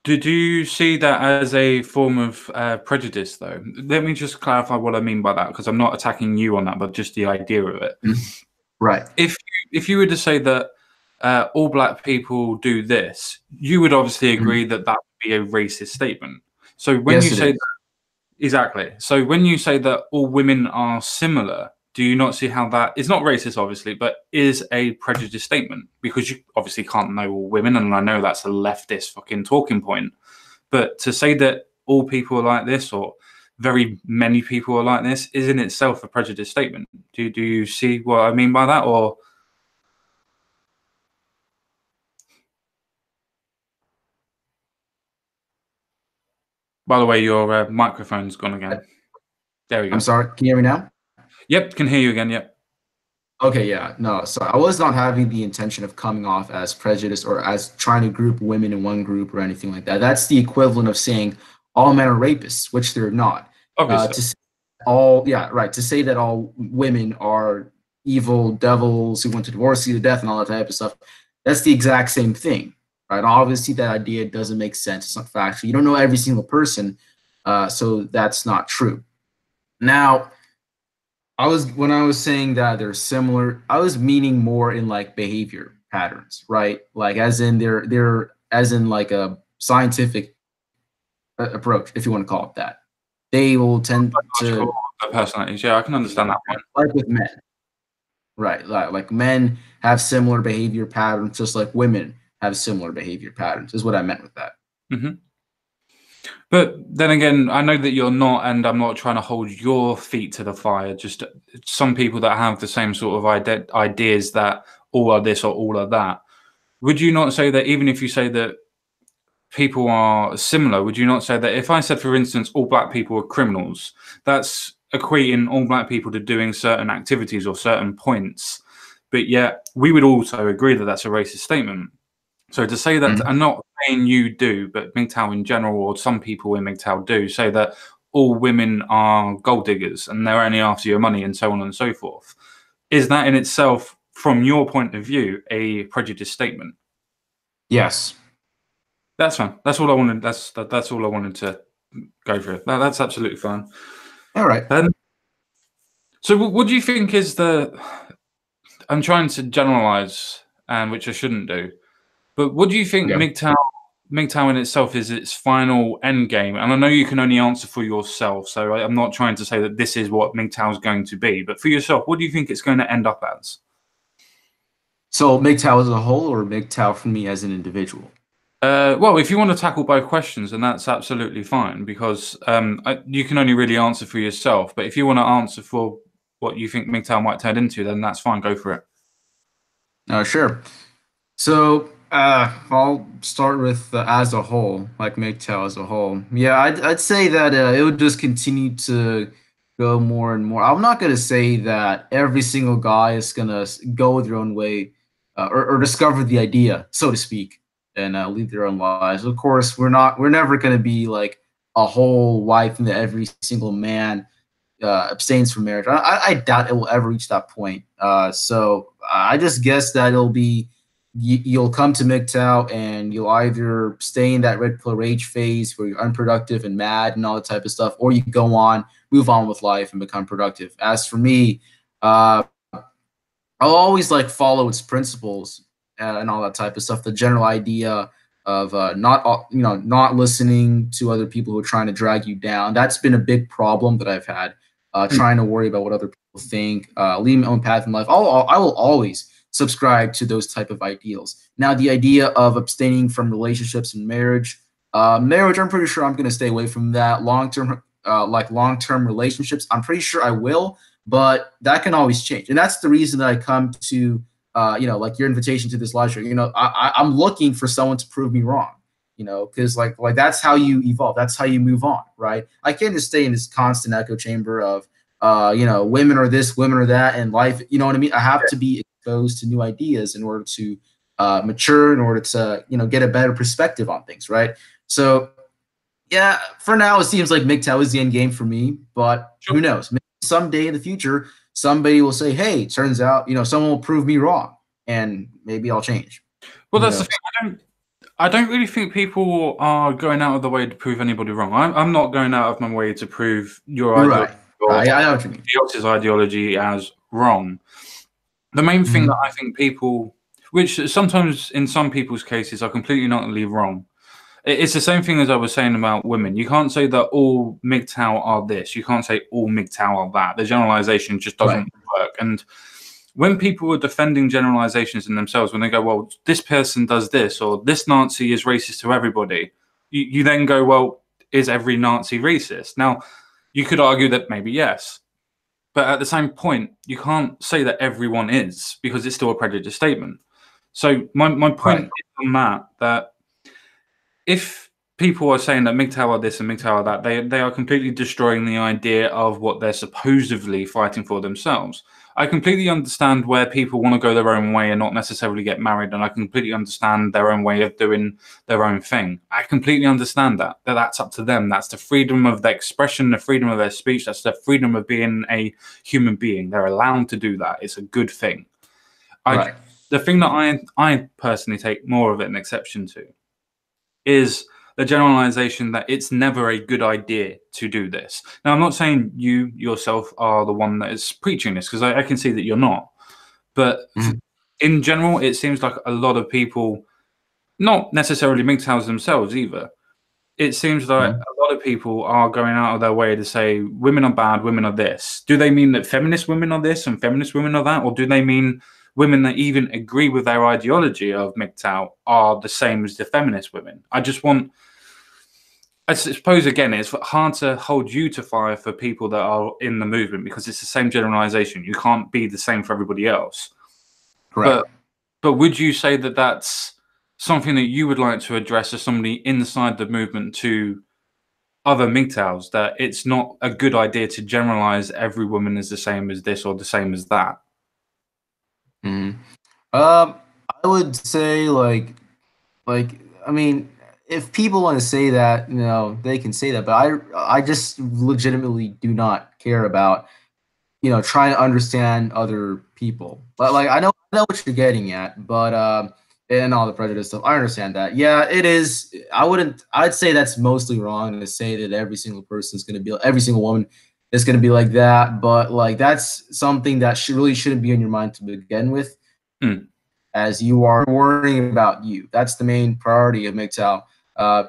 Did you see that as a form of prejudice, though? Let me just clarify what I mean by that, because I'm not attacking you on that, but just the idea of it. Mhm. Right. If you were to say that all black people do this, you would obviously agree Mhm. that that would be a racist statement. So when you Yes, it say is. exactly, so when you say that all women are similar, do you not see how that is not racist, obviously, but is a prejudice statement? Because you obviously can't know all women, and I know that's a leftist fucking talking point. But to say that all people are like this, or very many people are like this is in itself a prejudice statement. Do you see what I mean by that? Or by the way, your microphone's gone again. There we I'm go. sorry. Can you hear me now? Yep, can hear you again. Yep. Okay, yeah, no, so I was not having the intention of coming off as prejudiced or as trying to group women in one group or anything like that. That's the equivalent of saying all men are rapists, which they're not. Obviously. To say all, yeah, right, to say that all women are evil devils who want to divorce you to death and all that type of stuff, that's the exact same thing, right? Obviously, that idea doesn't make sense. It's not factual. You don't know every single person, so that's not true. Now, when I was saying that they're similar, I was meaning more in like behavior patterns, right? Like as in they're as in like a scientific approach, if you want to call it that. They will tend to Personalities. Yeah, I can understand that point. like with men, right? Like men have similar behavior patterns, just like women have similar behavior patterns. Is what I meant with that. Mm-hmm. But then again, I know that you're not, and I'm not trying to hold your feet to the fire. Just some people that have the same sort of ideas that all are this or all are that. Would you not say that even if you say that people are similar, would you not say that if I said, for instance, all black people are criminals, that's equating all black people to doing certain activities or certain points, but yet we would also agree that that's a racist statement. So to say that, I'm not saying you do, but mgtow in general, or some people in mgtow do, say that all women are gold diggers and they're only after your money and so on and so forth. Is that in itself, from your point of view, a prejudice statement? Yes. That's fine. That's all I wanted. That's all I wanted to go through. That's absolutely fine. All right. So what do you think is the? I'm trying to generalize, and which I shouldn't do. But what do you think mgtow in itself is its final end game? And I know you can only answer for yourself, so I'm not trying to say that this is what mgtow is going to be. But for yourself, what do you think it's going to end up as? So mgtow as a whole, or mgtow for me as an individual? Well, if you want to tackle both questions, then that's absolutely fine, because you can only really answer for yourself. But if you want to answer for what you think mgtow might turn into, then that's fine. Go for it. Sure. So I'll start with as a whole, like mgtow as a whole. Yeah, I'd say that it would just continue to go more and more. I'm not gonna say that every single guy is gonna go their own way or discover the idea, so to speak, and lead their own lives. Of course, we're never gonna be like a whole life that every single man abstains from marriage. I doubt it will ever reach that point. So I just guess that it'll be you'll come to mgtow and you'll either stay in that red pill rage phase where you're unproductive and mad and all that type of stuff, or you go on, move on with life and become productive. As for me, I'll always like follow its principles and all that type of stuff. The general idea of not listening to other people who are trying to drag you down. That's been a big problem that I've had. Trying to worry about what other people think, leading my own path in life. I will always subscribe to those type of ideals. Now, the idea of abstaining from relationships and marriage, I'm pretty sure I'm going to stay away from that. Long-term relationships, I'm pretty sure I will, but that can always change. And that's the reason that I come to, like your invitation to this live show. I'm looking for someone to prove me wrong. Because like that's how you evolve. That's how you move on, right? I can't just stay in this constant echo chamber of, women are this, women are that, and life. You know what I mean? I have to be exposed to new ideas in order to mature, in order to get a better perspective on things, right? So yeah, for now it seems like mgtow is the end game for me, but who knows? Maybe someday in the future, somebody will say, "Hey, it turns out someone will prove me wrong," and maybe I'll change. Well, that's the thing. I don't really think people are going out of the way to prove anybody wrong. I'm not going out of my way to prove your ideology or I know what you mean. else's ideology as wrong. The main thing that I think people, which sometimes in some people's cases are completely not only wrong, it's the same thing as I was saying about women. You can't say that all mgtow are this. You can't say all mgtow are that. The generalization just doesn't work. And when people are defending generalizations in themselves, when they go, well, this person does this, or this Nazi is racist to everybody, you then go, well, is every Nazi racist? Now, You could argue that maybe yes. But at the same point, you can't say that everyone is, because it's still a prejudice statement. So my point Right. is on that if people are saying that MGTOW are this and MGTOW are that, they are completely destroying the idea of what they're supposedly fighting for themselves. I completely understand where people want to go their own way and not necessarily get married, and I completely understand their own way of doing their own thing. I completely understand that that's up to them. That's the freedom of their expression, the freedom of their speech. That's the freedom of being a human being. They're allowed to do that. It's a good thing. Right. The thing that I personally take more of an exception to is the generalization that it's never a good idea to do this. Now, I'm not saying you yourself are the one that is preaching this, because I can see that you're not. But Mhm. in general, it seems like a lot of people, not necessarily MGTOWs themselves either, it seems like Mhm. a lot of people are going out of their way to say women are bad, women are this. Do they mean that feminist women are this and feminist women are that? Or do they mean women that even agree with their ideology of MGTOW are the same as the feminist women? I suppose, again, it's hard to hold you to fire for people that are in the movement, because it's the same generalization. You can't be the same for everybody else. Correct. But would you say that that's something that you would like to address as somebody inside the movement to other MGTOWs, that it's not a good idea to generalize every woman as the same as this or the same as that? Mhm. I would say like I mean, if people want to say that, they can say that, but I just legitimately do not care about trying to understand other people. But like I know what you're getting at, but and all the prejudice stuff, I understand that. Yeah, it is. I'd say that's mostly wrong to say that every single person is going to be, every single woman is going to be like that. But like that's something that really shouldn't be in your mind to begin with, Mm. as you are worrying about you. That's the main priority of MGTOW.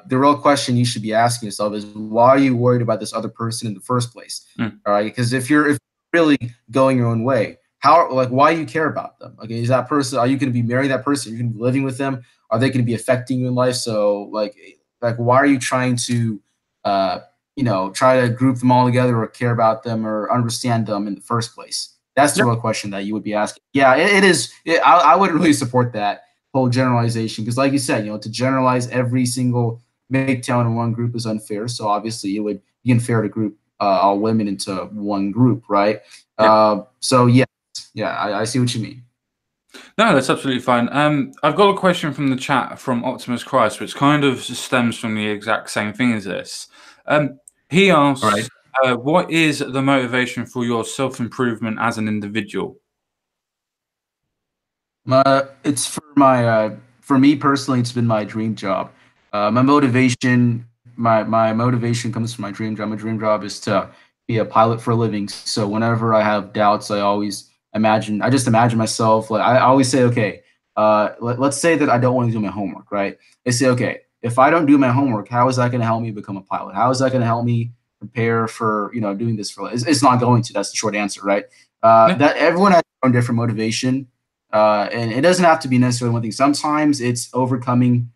The real question you should be asking yourself is, why are you worried about this other person in the first place? Mm. All right, because if you're really going your own way, why do you care about them? Okay, is that person? Are you going to be marrying that person? Are you going to be living with them? Are they going to be affecting you in life? So why are you trying to uh, try to group them all together or care about them or understand them in the first place? That's the Yeah. real question that you would be asking. Yeah, it is. I would really support that whole generalization, because, like you said, to generalize every single MGTOW in one group is unfair. So obviously, it would be unfair to group all women into one group, right? Yeah. So yeah, I see what you mean. No, that's absolutely fine. I've got a question from the chat from Optimus Christ, which kind of stems from the exact same thing as this. He All right. asks, what is the motivation for your self-improvement as an individual? It's for me personally, it's been my dream job. My motivation comes from my dream job. My dream job is to be a pilot for a living. So whenever I have doubts, I just imagine myself, like I always say, okay, let's say that I don't want to do my homework, right? I say, okay, if I don't do my homework, how is that going to help me become a pilot? How is that going to help me prepare for, doing this for, it's not going to, that's the short answer, right? Yeah. That everyone has their own different motivation. And it doesn't have to be necessarily one thing. Sometimes it's overcoming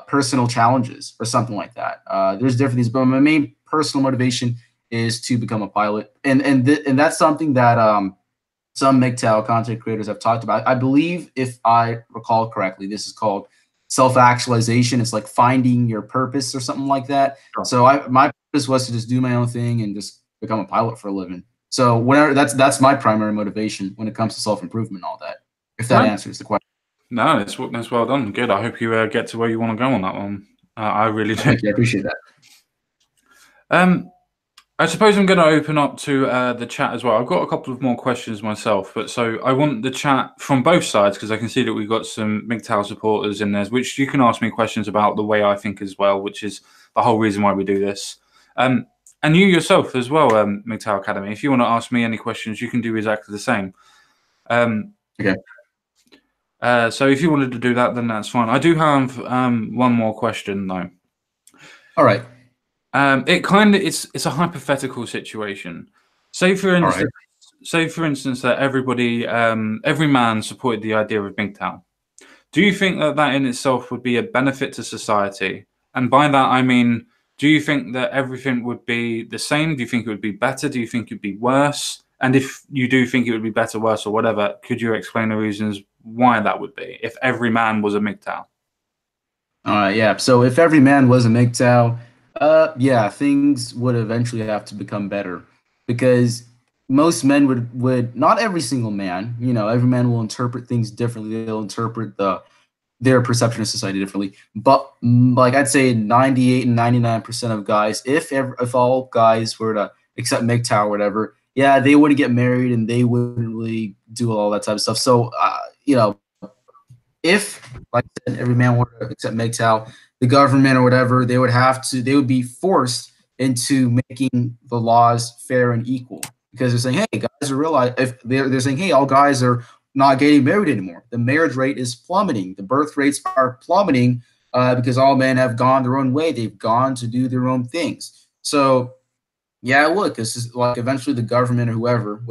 personal challenges or something like that. There's different things, but my main personal motivation is to become a pilot, and that's something that some MGTOW content creators have talked about. I believe, if I recall correctly, this is called self-actualization. It's like finding your purpose or something like that. Sure. So my purpose was to just do my own thing and just become a pilot for a living. So whenever that's my primary motivation when it comes to self-improvement and all that. If that No, answers the question. no, that's well done. Good. I hope you get to where you want to go on that one. I really do. Thank you. I appreciate that. Um, I suppose I'm going to open up to the chat as well. I've got a couple of more questions myself, but so I want the chat from both sides, because I can see that we've got some MGTOW supporters in there, which you can ask me questions about the way I think as well, which is the whole reason why we do this. And you yourself as well, MGTOW Academy, if you want to ask me any questions, you can do exactly the same. Okay. So if you wanted to do that, then that's fine. I do have one more question though. All right. It's a hypothetical situation. Say for All right. instance, that every man supported the idea of MGTOW. Do you think that in itself would be a benefit to society? And by that I mean, do you think that everything would be the same? Do you think it would be better? Do you think it would be worse? And if you do think it would be better, worse, or whatever, could you explain the reasons why that would be if every man was a mgtow? Yeah. So if every man was a mgtow, yeah, things would eventually have to become better because most men would not every single man, every man will interpret things differently. They'll interpret their perception of society differently. But like I'd say 98 and 99% of guys, if all guys were to accept MGTOW or whatever, yeah, they wouldn't get married and they wouldn't really do all that type of stuff. So, if, like I said, every man were to accept MGTOW, the government or whatever, they would be forced into making the laws fair and equal because they're saying, hey, guys are realize if they're saying, hey, all guys are not getting married anymore. The marriage rate is plummeting. The birth rates are plummeting because all men have gone their own way. They've gone to do their own things. So yeah, it would because like eventually the government or whoever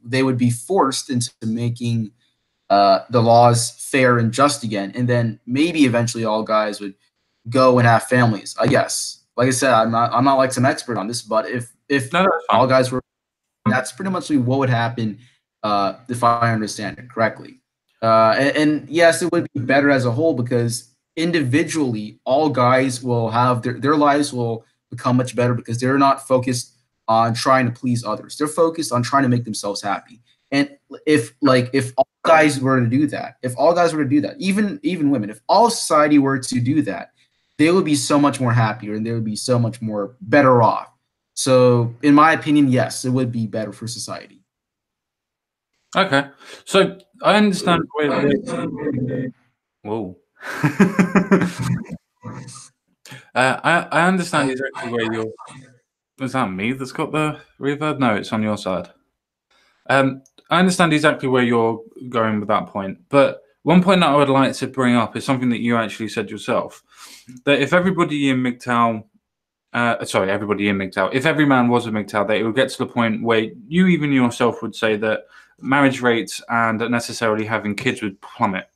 they would be forced into making the laws fair and just again, and then maybe eventually all guys would go and have families. I guess. Like I said, I'm not like some expert on this, but if No, that's all fine. guys were, that's pretty much what would happen if I understand it correctly. And yes, it would be better as a whole because individually, all guys will have their lives will become much better because they're not focused on trying to please others. They're focused on trying to make themselves happy. And if all guys were to do that, even women, if all society were to do that, they would be so much more happier and they would be so much more better off. So, in my opinion, yes, it would be better for society. Okay, so I understand whoa. I understand exactly where you're. Is that me that's got the reverb? No, it's on your side. I understand exactly where you're going with that point, but one point that I would like to bring up is something that you actually said yourself. That if everybody in MGTOW, everybody in MGTOW, if every man was a MGTOW, that it would get to the point where you even yourself would say that marriage rates and necessarily having kids would plummet.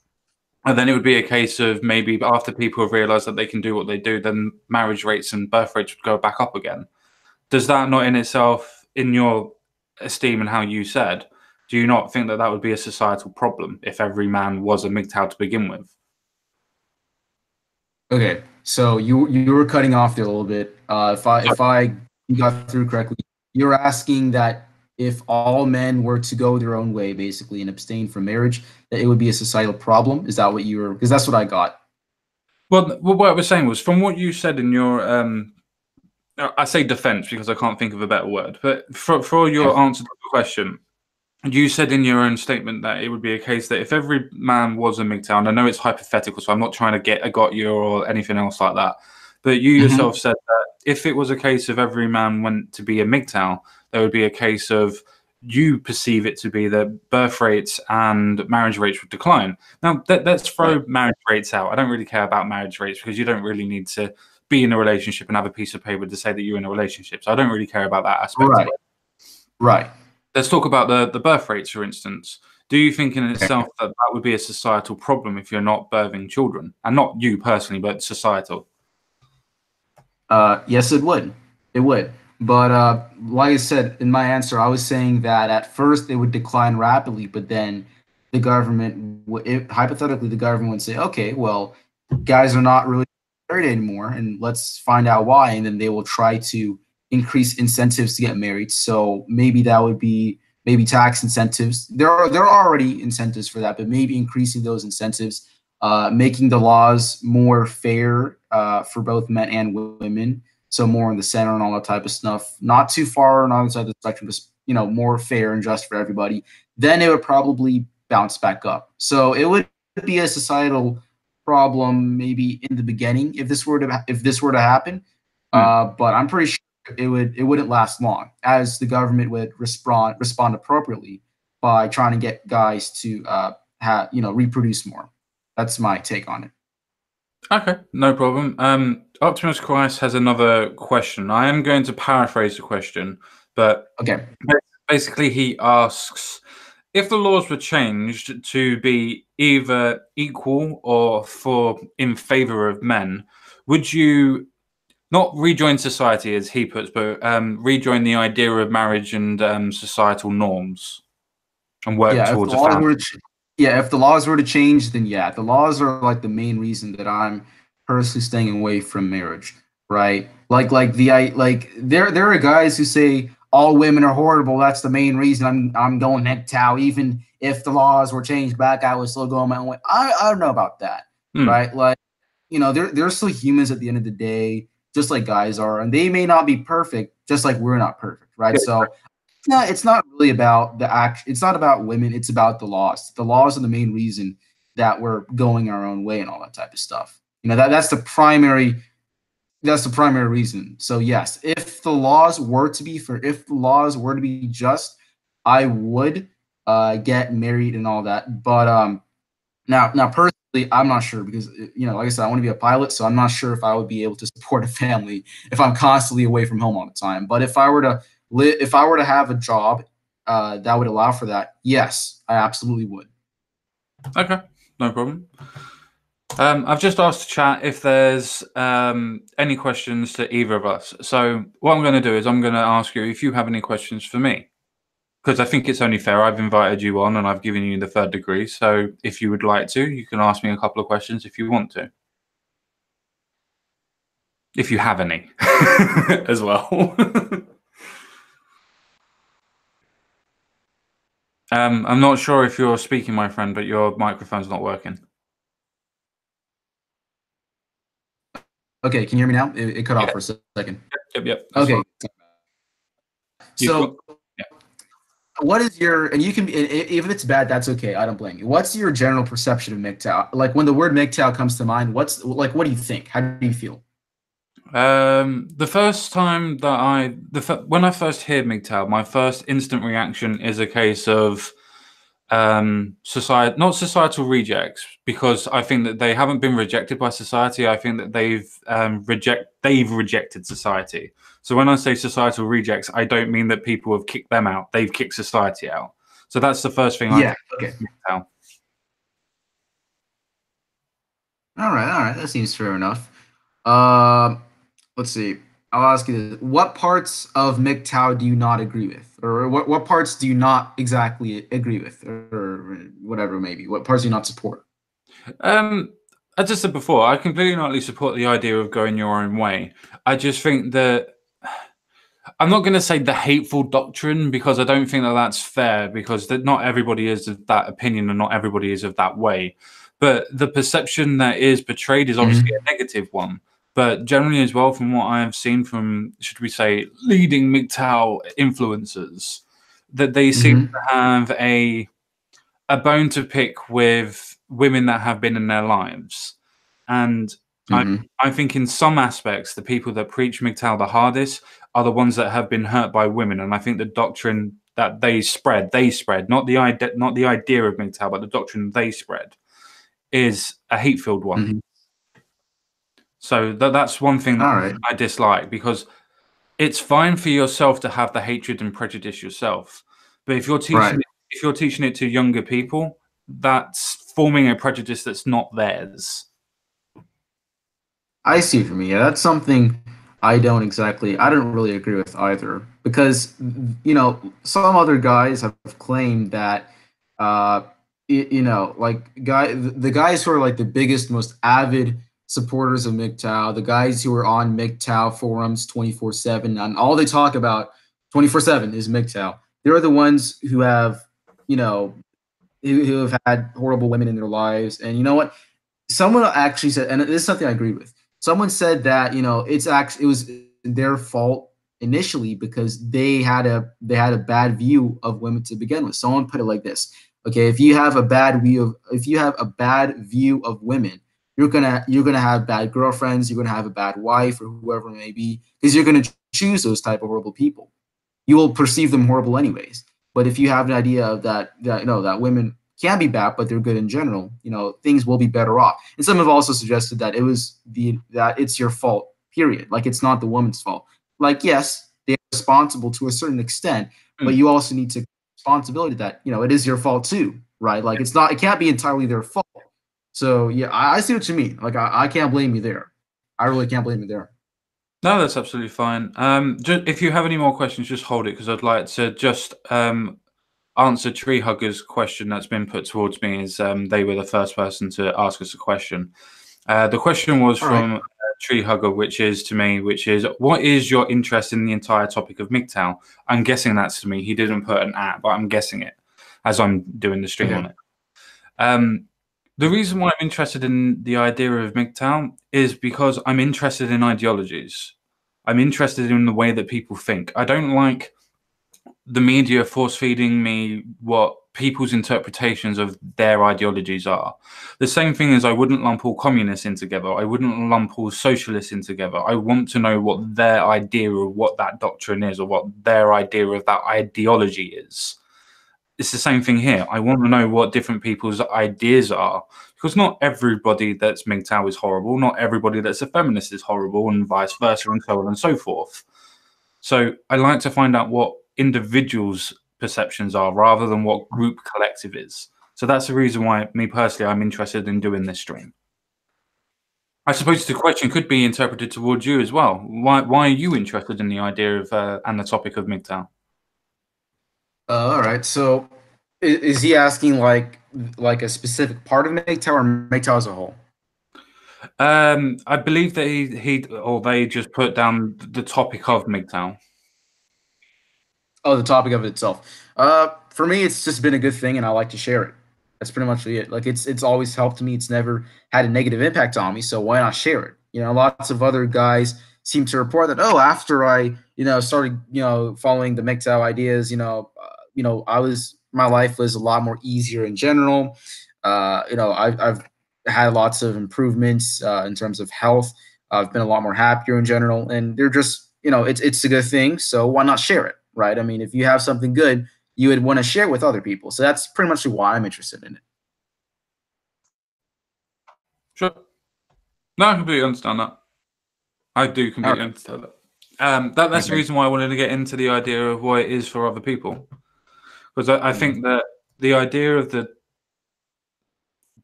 And then it would be a case of maybe after people have realized that they can do what they do, then marriage rates and birth rates would go back up again. Does that not in itself, in your esteem and how you said, do you not think that that would be a societal problem if every man was a MGTOW to begin with? Okay, so you were cutting off there a little bit. If I got through correctly, you're asking that if all men were to go their own way, basically, and abstain from marriage, that it would be a societal problem. Is that what you were? Because that's what I got. Well, what I was saying was from what you said in your, I say defense because I can't think of a better word, but for your answer to the question, you said in your own statement that it would be a case that if every man was a MGTOW, and I know it's hypothetical, so I'm not trying to get a got you or anything else like that, but you Mhm. yourself said that if it was a case of every man went to be a MGTOW, there would be a case of you perceive it to be that birth rates and marriage rates would decline. Now, let's Right. throw marriage rates out. I don't really care about marriage rates because you don't really need to be in a relationship and have a piece of paper to say that you're in a relationship. So I don't really care about that aspect of Right. it. Right. Let's talk about the birth rates, for instance. Do you think in Okay. itself that that would be a societal problem if you're not birthing children? And not you personally, but societal. Yes, it would. It would. But like I said in my answer, I was saying that at first it would decline rapidly, but then hypothetically, the government would say, okay, well, guys are not really married anymore, and let's find out why. And then they will try to increase incentives to get married. So maybe that would be maybe tax incentives. There are already incentives for that, but maybe increasing those incentives, making the laws more fair for both men and women. So more in the center and all that type of stuff. Not too far on either side of the spectrum, just more fair and just for everybody. Then it would probably bounce back up. So it would be a societal problem maybe in the beginning if this were to happen. Hmm. But I'm pretty sure it wouldn't last long as the government would respond appropriately by trying to get guys to reproduce more. That's my take on it. Okay, no problem. Optimus Christ has another question. I am going to paraphrase the question, but Okay. basically he asks if the laws were changed to be either equal or for in favor of men, would you not rejoin society as he puts, but rejoin the idea of marriage and societal norms and work Yeah, if towards the a laws family. were to, yeah, if the laws were to change, then yeah, the laws are like the main reason that I'm personally staying away from marriage, right? Like there are guys who say all women are horrible. That's the main reason I'm going mgtow. Even if the laws were changed back, I would still go my own way. I don't know about that, Mm. right? Like they're still humans at the end of the day, just like guys are, and they may not be perfect, just like we're not perfect, right? So no, it's not really about the act. It's not about women. It's about the laws. The laws are the main reason that we're going our own way and all that type of stuff. That's the primary. That's the primary reason. So yes, if the laws were to be fair, if the laws were to be just, I would get married and all that. But now personally, I'm not sure because like I said, I want to be a pilot, so I'm not sure if I would be able to support a family if I'm constantly away from home all the time. But if I were to have a job that would allow for that, yes, I absolutely would. Okay, no problem. I've just asked the chat if there's any questions to either of us. So what I'm going to do is I'm going to ask you if you have any questions for me, because I think it's only fair. I've invited you on and I've given you the third degree. So if you would like to, you can ask me a couple of questions if you want to. If you have any as well. I'm not sure if you're speaking, my friend, but your microphone's not working. Okay, can you hear me now? It cut off Yeah. for a second. Yep. That's Okay, fine. so Yeah. what is your, and you can, if it's bad, that's okay. I don't blame you. What's your general perception of MGTOW? Like when the word MGTOW comes to mind, what do you think? How do you feel? The first time that when I first hear MGTOW, my first instant reaction is a case of not societal rejects, because I think that they haven't been rejected by society. I think that they've rejected society. So when I say societal rejects, I don't mean that people have kicked them out. They've kicked society out. So that's the first thing I Yeah. think Okay. of MGTOW. All right. That seems fair enough. Um, let's see. I'll ask you this. What parts of MGTOW do you not agree with? Or what parts do you not exactly agree with? Or whatever, maybe. What parts do you not support? Um, as I said before, I completely and utterly support the idea of going your own way. I just think that I'm not going to say the hateful doctrine, because I don't think that that's fair, because that not everybody is of that opinion and not everybody is of that way. But the perception that is portrayed is obviously Mhm. a negative one. But generally, as well, from what I have seen from, should we say, leading MGTOW influencers, that they seem Mhm. to have a bone to pick with women that have been in their lives. And I, Mhm. I think in some aspects, the people that preach MGTOW the hardest are the ones that have been hurt by women. And I think the doctrine that they spread, not the idea of MGTOW, but the doctrine they spread, is a hate-filled one. Mhm. So that's one thing that All right. I dislike, because it's fine for yourself to have the hatred and prejudice yourself, but Right. if you're teaching it to younger people, that's forming a prejudice that's not theirs. I see for me. Yeah, that's something I don't really agree with either because some other guys have claimed that like the guys who are like the biggest, most avid supporters of MGTOW, the guys who are on MGTOW forums 24/7, and all they talk about 24/7 is MGTOW. They're the ones who have, you know, who have had horrible women in their lives. And you know what? Someone actually said, and this is something I agree with. Someone said that it was their fault initially because they had a bad view of women to begin with. Someone put it like this: okay, if you have a bad view of women, you're gonna have bad girlfriends, you're gonna have a bad wife or whoever it may be, because you're gonna choose those type of horrible people. You will perceive them horrible anyways. But if you have an idea of that women can be bad, but they're good in general, things will be better off. And some have also suggested that that it's your fault, period. Like it's not the woman's fault. Like, yes, they're responsible to a certain extent, but Mm. you also need to responsibility that, it is your fault too, right? Like it can't be entirely their fault. So yeah, I see what you mean. Like I can't blame you there. I really can't blame you there. No, that's absolutely fine. If you have any more questions, just hold it because I'd like to just answer Tree Hugger's question that's been put towards me. Is they were the first person to ask us a question. The question was All right. from Tree Hugger, which is, what is your interest in the entire topic of mgtow? I'm guessing that's to me. He didn't put an at, but I'm guessing it as I'm doing the stream Okay. on it. The reason why I'm interested in the idea of mgtow is because I'm interested in ideologies. I'm interested in the way that people think. I don't like the media force feeding me what people's interpretations of their ideologies are. The same thing as I wouldn't lump all communists in together. I wouldn't lump all socialists in together. I want to know what their idea of what that doctrine is or what their idea of that ideology is. It's the same thing here. I want to know what different people's ideas are, because not everybody that's MGTOW is horrible. Not everybody that's a feminist is horrible, and vice versa, and so on and so forth. So I like to find out what individuals' perceptions are rather than what group collective is. So that's the reason why, me personally, I'm interested in doing this stream. I suppose the question could be interpreted towards you as well. Why are you interested in the idea of and the topic of MGTOW? All right. So, is he asking like a specific part of MGTOW or MGTOW as a whole? I believe that he or they just put down the topic of MGTOW. Oh, the topic of it itself. For me, it's just been a good thing, and I like to share it. That's pretty much it. Like it's always helped me. It's never had a negative impact on me. So why not share it? You know, lots of other guys seem to report that. Oh, after I started following the MGTOW ideas, I was my life was a lot more easier in general. I've had lots of improvements in terms of health. I've been a lot more happier in general, and they're just it's a good thing. So why not share it? Right? I mean, if you have something good, you would want to share it with other people. So that's pretty much why I'm interested in it. Sure. No, I completely understand that. I do All completely right. understand that. That's the Okay. reason why I wanted to get into the idea of what it is for other people, because I think that the idea of the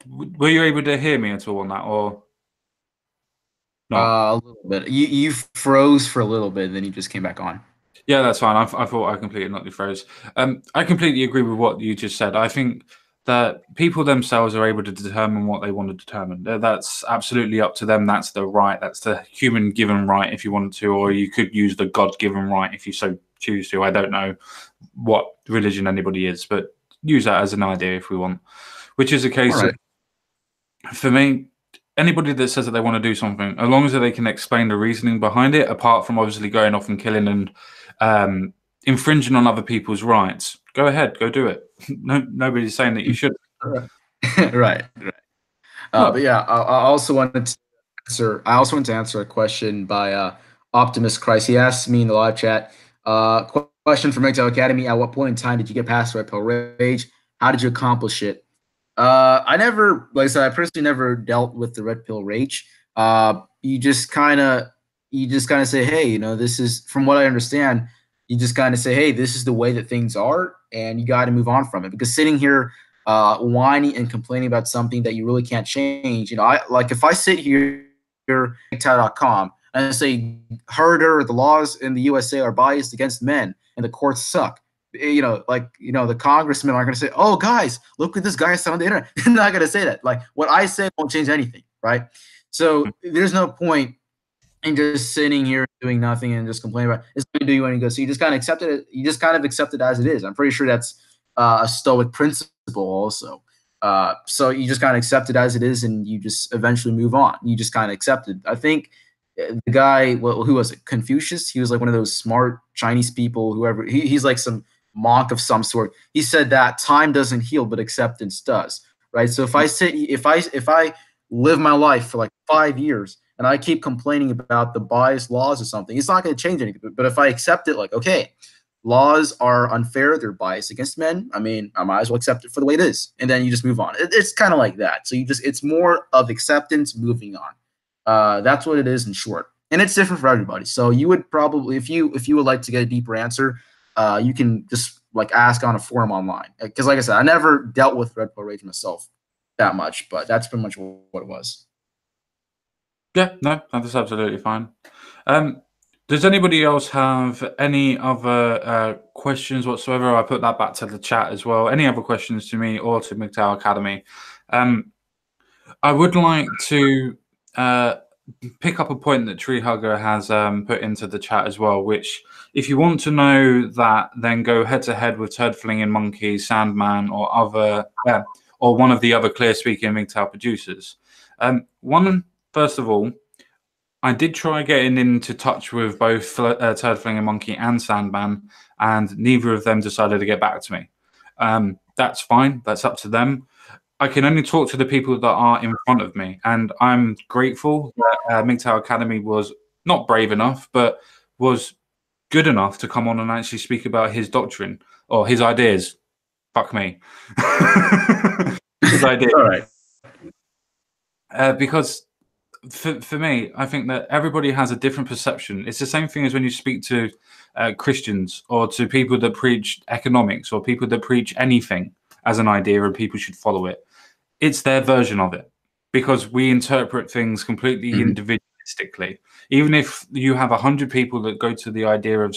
were you able to hear me at all on that or not? A little bit. You froze for a little bit, and then you just came back on. Yeah, that's fine. I thought I completely not froze. I completely agree with what you just said. I think that people themselves are able to determine what they want to determine. That's absolutely up to them. That's the right. That's the human given right, if you wanted to, or you could use the God given right if you so choose to. I don't know what religion anybody is, but use that as an idea if we want. Which is a All case of, right. for me, anybody that says that they want to do something, as long as they can explain the reasoning behind it, apart from obviously going off and killing and infringing on other people's rights, go ahead, go do it. Nobody's saying that you should. Right. Right. But No, yeah, I also wanted to answer. I also want to answer a question by Optimus Christ. He asked me in the live chat. Question from Exile Academy: at what point in time did you get past Red Pill Rage? How did you accomplish it? I never, like I said, I personally never dealt with the red pill rage. You just kind of say, hey, this is from what I understand. You just kind of say, hey, this is the way that things are, and you got to move on from it. Because sitting here, whining and complaining about something that you really can't change, I like if I sit here, TikTok.com, and I say, herder, the laws in the USA are biased against men, and the courts suck. The congressmen aren't going to say, "Oh, guys, look what this guy said on the internet." They're not going to say that. Like what I say won't change anything, right? So there's no point in just sitting here doing nothing and just complaining about it. It's going to do you any good. So you just kind of accept it. You just kind of accept it as it is. I'm pretty sure that's a Stoic principle, also. So you just kind of accept it as it is, and you just eventually move on. You just kind of accept it. I think the guy, well, who was it? Confucius. He was like one of those smart Chinese people. Whoever he's like some monk of some sort. He said that time doesn't heal, but acceptance does. Right. So if I live my life for like 5 years and I keep complaining about the biased laws or something, it's not going to change anything. But if I accept it, like, okay, laws are unfair, they're biased against men. I mean, I might as well accept it for the way it is, and then you just move on. It's kind of like that. So it's more of acceptance, moving on. That's what it is in short, and it's different for everybody. So you would probably, if you would like to get a deeper answer, you can just like ask on a forum online. Because like I said, I never dealt with Red Pill Rage myself that much, but that's pretty much what it was. yeah, no, that's absolutely fine. Does anybody else have any other questions whatsoever? I put that back to the chat as well. Any other questions to me or to mgtow Academy? I would like to pick up a point that Tree Hugger has put into the chat as well, which if you want to know that, then go head to head with Turd Flinging Monkey, Sandman, or other or one of the other clear speaking mgtow producers. First of all, I did try getting into touch with both Turd Flinging Monkey and Sandman, and neither of them decided to get back to me. That's fine. That's up to them. I can only talk to the people that are in front of me, and I'm grateful that mgtow Academy was not brave enough, but was good enough to come on and actually speak about his doctrine or his ideas. Fuck me. His ideas. All right. Because for me, I think that everybody has a different perception. It's the same thing as when you speak to Christians or to people that preach economics or people that preach anything as an idea and people should follow it. It's their version of it because we interpret things completely individualistically. Even if you have 100 people that go to the idea of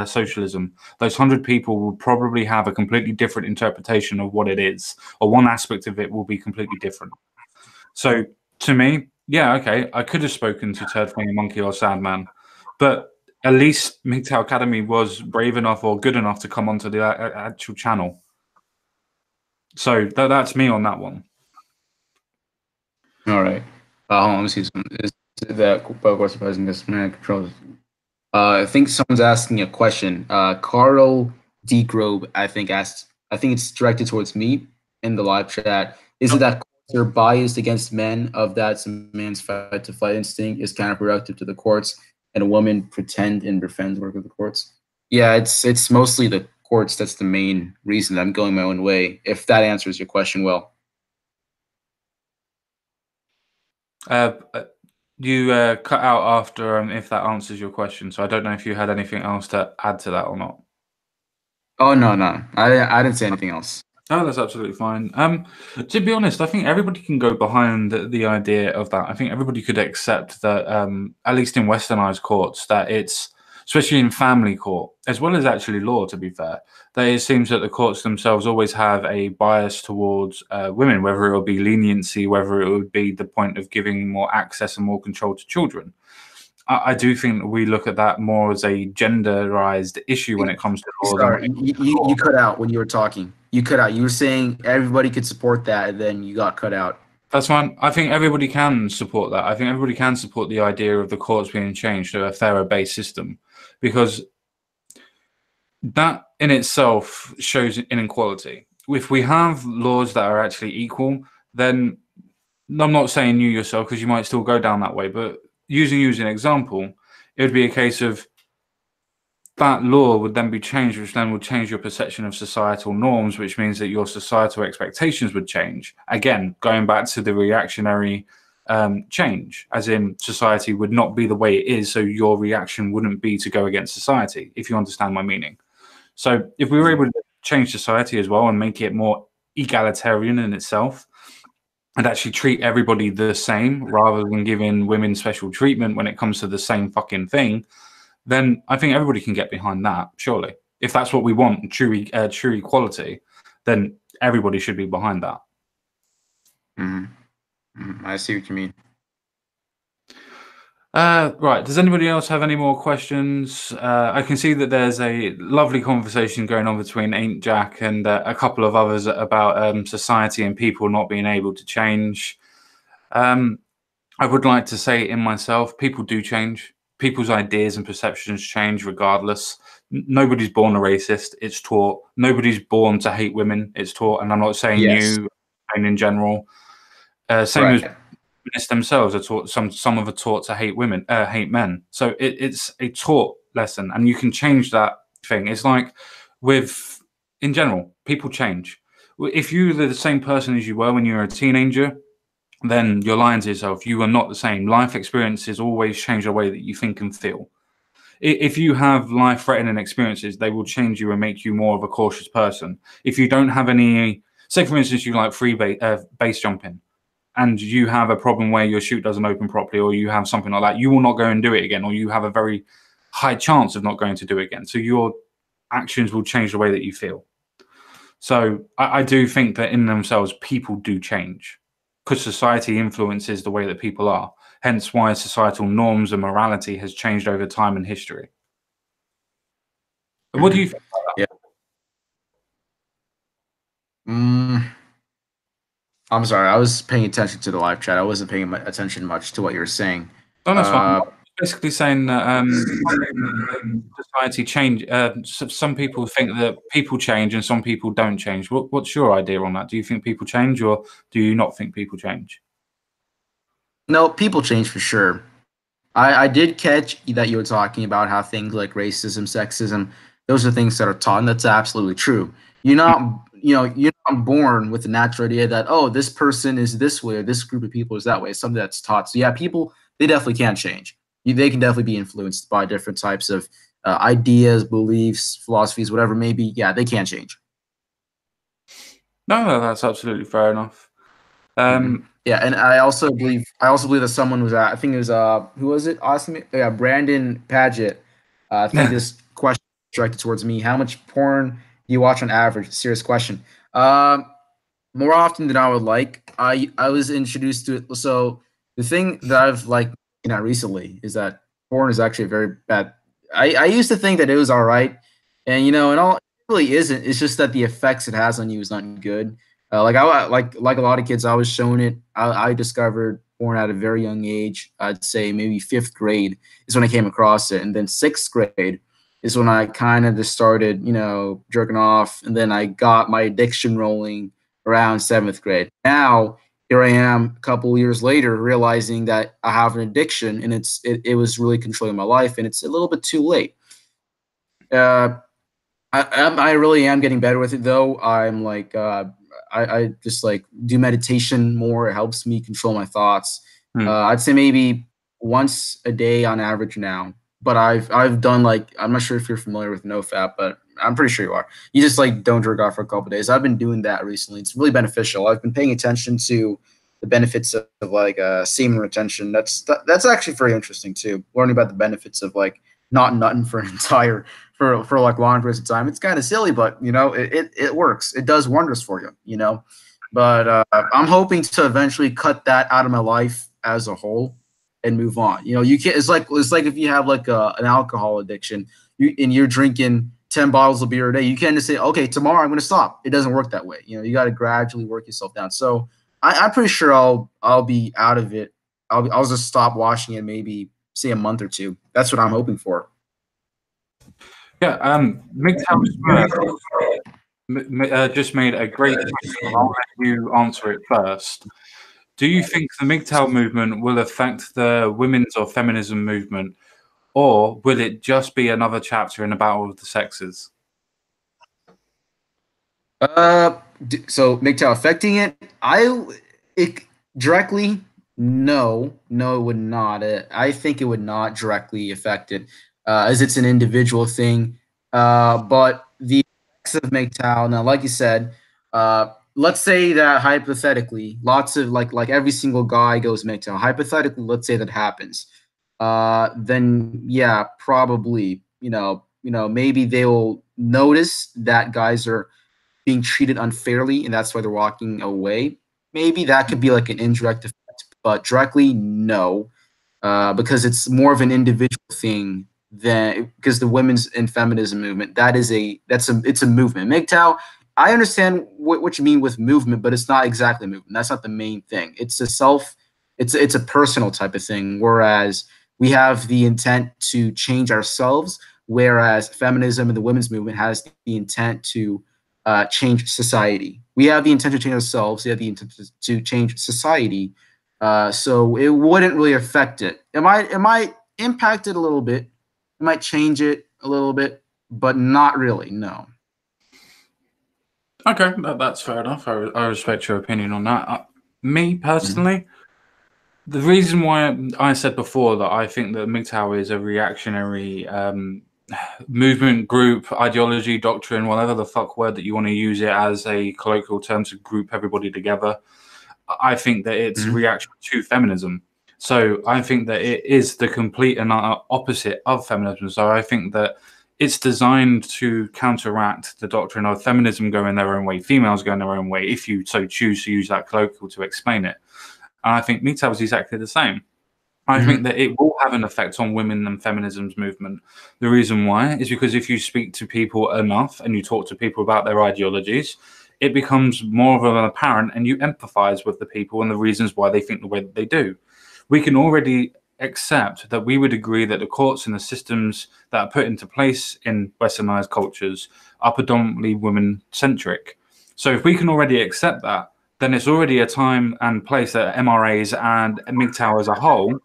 socialism, those 100 people will probably have a completely different interpretation of what it is, or one aspect of it will be completely different. So to me, yeah, okay, I could have spoken to Turd Flinging Monkey or Sandman, but at least mgtow Academy was brave enough or good enough to come onto the actual channel. So that's me on that one. All right. Hold on, let me see some. Is that course surprising this man controls? I think someone's asking a question. Carl D. Grobe, I think, asked. I think it's directed towards me in the live chat. Is it that courts are biased against men? Of that, some man's fight to flight instinct is counterproductive to the courts, and a woman pretend and defend work of the courts. Yeah, it's mostly the courts. That's the main reason that I'm going my own way. If that answers your question well. You cut out after if that answers your question, so I don't know if you had anything else to add to that or not. Oh no, I didn't say anything else. Oh, that's absolutely fine. To be honest, I think everybody can go behind the idea of that. I think everybody could accept that, at least in westernized courts, that it's, especially in family court, as well as actually law, to be fair, that it seems that the courts themselves always have a bias towards women, whether it will be leniency, whether it would be the point of giving more access and more control to children. I do think that we look at that more as a genderized issue when it comes to law. Sorry, you cut out when you were talking. You cut out. You were saying everybody could support that, and then you got cut out. That's fine. I think everybody can support that. I think everybody can support the idea of the courts being changed to a fairer based system, because that in itself shows inequality. If we have laws that are actually equal, then I'm not saying you yourself, because you might still go down that way, but using you as an example, it would be a case of that law would then be changed, which then would change your perception of societal norms, which means that your societal expectations would change. Again, going back to the reactionary change, as in society would not be the way it is, so your reaction wouldn't be to go against society, if you understand my meaning. So if we were able to change society as well and make it more egalitarian in itself, and actually treat everybody the same rather than giving women special treatment when it comes to the same fucking thing, then I think everybody can get behind that, surely. If that's what we want, true equality, then everybody should be behind that. I see what you mean. Right, does anybody else have any more questions? I can see that there's a lovely conversation going on between Ain't Jack and a couple of others about society and people not being able to change. I would like to say in myself, people do change. People's ideas and perceptions change regardless. Nobody's born a racist, it's taught. Nobody's born to hate women, it's taught. And I'm not saying you, and in general. Same as feminists themselves are taught, some of are taught to hate women, hate men. So it's a taught lesson, and you can change that thing. It's like with, in general, people change. If you're the same person as you were when you were a teenager, then you're lying to yourself. You are not the same. Life experiences always change the way that you think and feel. If you have life-threatening experiences, they will change you and make you more of a cautious person. If you don't have any, say for instance, you like free base jumping, and you have a problem where your chute doesn't open properly, or you have something like that, you will not go and do it again, or you have a very high chance of not going to do it again. So your actions will change the way that you feel. So I do think that in themselves, people do change because society influences the way that people are. Hence why societal norms and morality has changed over time and history. What do you think about Yeah. I'm sorry. I was paying attention to the live chat. I wasn't paying attention much to what you were saying. that? Oh, that's fine. Basically saying that society change. Some people think that people change and some people don't change. What's your idea on that? Do you think people change or do you not think people change? No, people change for sure. I did catch that you were talking about how things like racism, sexism, those are things that are taught, and that's absolutely true. You're not born with the natural idea that, oh, this person is this way or this group of people is that way. It's something that's taught. So yeah, people, they definitely can change. They can definitely be influenced by different types of ideas, beliefs, philosophies, whatever it may be. Yeah, they can change. No, that's absolutely fair enough. Yeah, and I also believe that someone was I think it was who was it? Awesome, yeah, Brandon Paget. I think this question was directed towards me. How much porn do you watch on average? Serious question. More often than I would like. I was introduced to it. So the thing that I've like recently is that porn is actually very bad. I used to think that it was all right, and and all it really isn't. It's just that the effects it has on you is not good. Like a lot of kids, I was shown it. I discovered porn at a very young age. I'd say maybe fifth grade is when I came across it, and then sixth grade is when I kind of just started, jerking off, and then I got my addiction rolling around seventh grade. Now here I am, a couple years later, realizing that I have an addiction, and it was really controlling my life, and it's a little bit too late. Uh, I really am getting better with it though. I'm like I just like do meditation more. It helps me control my thoughts. I'd say maybe once a day on average now. But I've done like I'm not sure if you're familiar with NoFap, but I'm pretty sure you are. You just like don't jerk off for a couple of days. I've been doing that recently. It's really beneficial. I've been paying attention to the benefits of like semen retention. That's actually very interesting too. Learning about the benefits of like not nutting for an entire for like long periods of time. It's kind of silly, but it works. It does wonders for you. But I'm hoping to eventually cut that out of my life as a whole and move on. You can't. It's like if you have like an alcohol addiction, and you're drinking 10 bottles of beer a day. You can't just say, okay, tomorrow I'm going to stop. It doesn't work that way. You got to gradually work yourself down. So I'm pretty sure I'll be out of it. I'll just stop watching it maybe say a month or two. That's what I'm hoping for. Yeah, MGTOW just made a great question. I'll let you answer it first. Do you think the MGTOW movement will affect the women's or feminism movement, or will it just be another chapter in the battle of the sexes? So MGTOW affecting it? It directly, no, it would not. I think it would not directly affect it, as it's an individual thing. But the effects of MGTOW, now, like you said, let's say that hypothetically, lots of like every single guy goes MGTOW. Hypothetically, let's say that happens. Then yeah, probably, maybe they will notice that guys are being treated unfairly, and that's why they're walking away. Maybe that could be like an indirect effect, but directly, no, because it's more of an individual thing than because the women's and feminism movement it's a movement. MGTOW, I understand what you mean with movement, but it's not exactly movement. That's not the main thing. It's a personal type of thing. Whereas we have the intent to change ourselves, whereas feminism and the women's movement has the intent to change society. We have the intent to change ourselves. We have the intent to change society. So it wouldn't really affect it. It might impact it a little bit. It might change it a little bit, but not really. No. Okay, that's fair enough. I respect your opinion on that. Me personally, the reason why I said before that I think that MGTOW is a reactionary movement, group, ideology, doctrine, whatever the fuck word that you want to use it as a colloquial term to group everybody together. I think that it's a reaction to feminism. So I think that it is the complete and opposite of feminism. So I think that it's designed to counteract the doctrine of feminism going their own way, females going their own way, if you so choose to use that colloquial to explain it. And I think mgtow is exactly the same. I think that it will have an effect on women and feminism's movement. The reason why is because if you speak to people enough and you talk to people about their ideologies, it becomes more of an apparent and you empathize with the people and the reasons why they think the way that they do. We can already accept that we would agree that the courts and the systems that are put into place in westernized cultures are predominantly women centric. So if we can already accept that, then it's already a time and place that MRAs and mgtow as a whole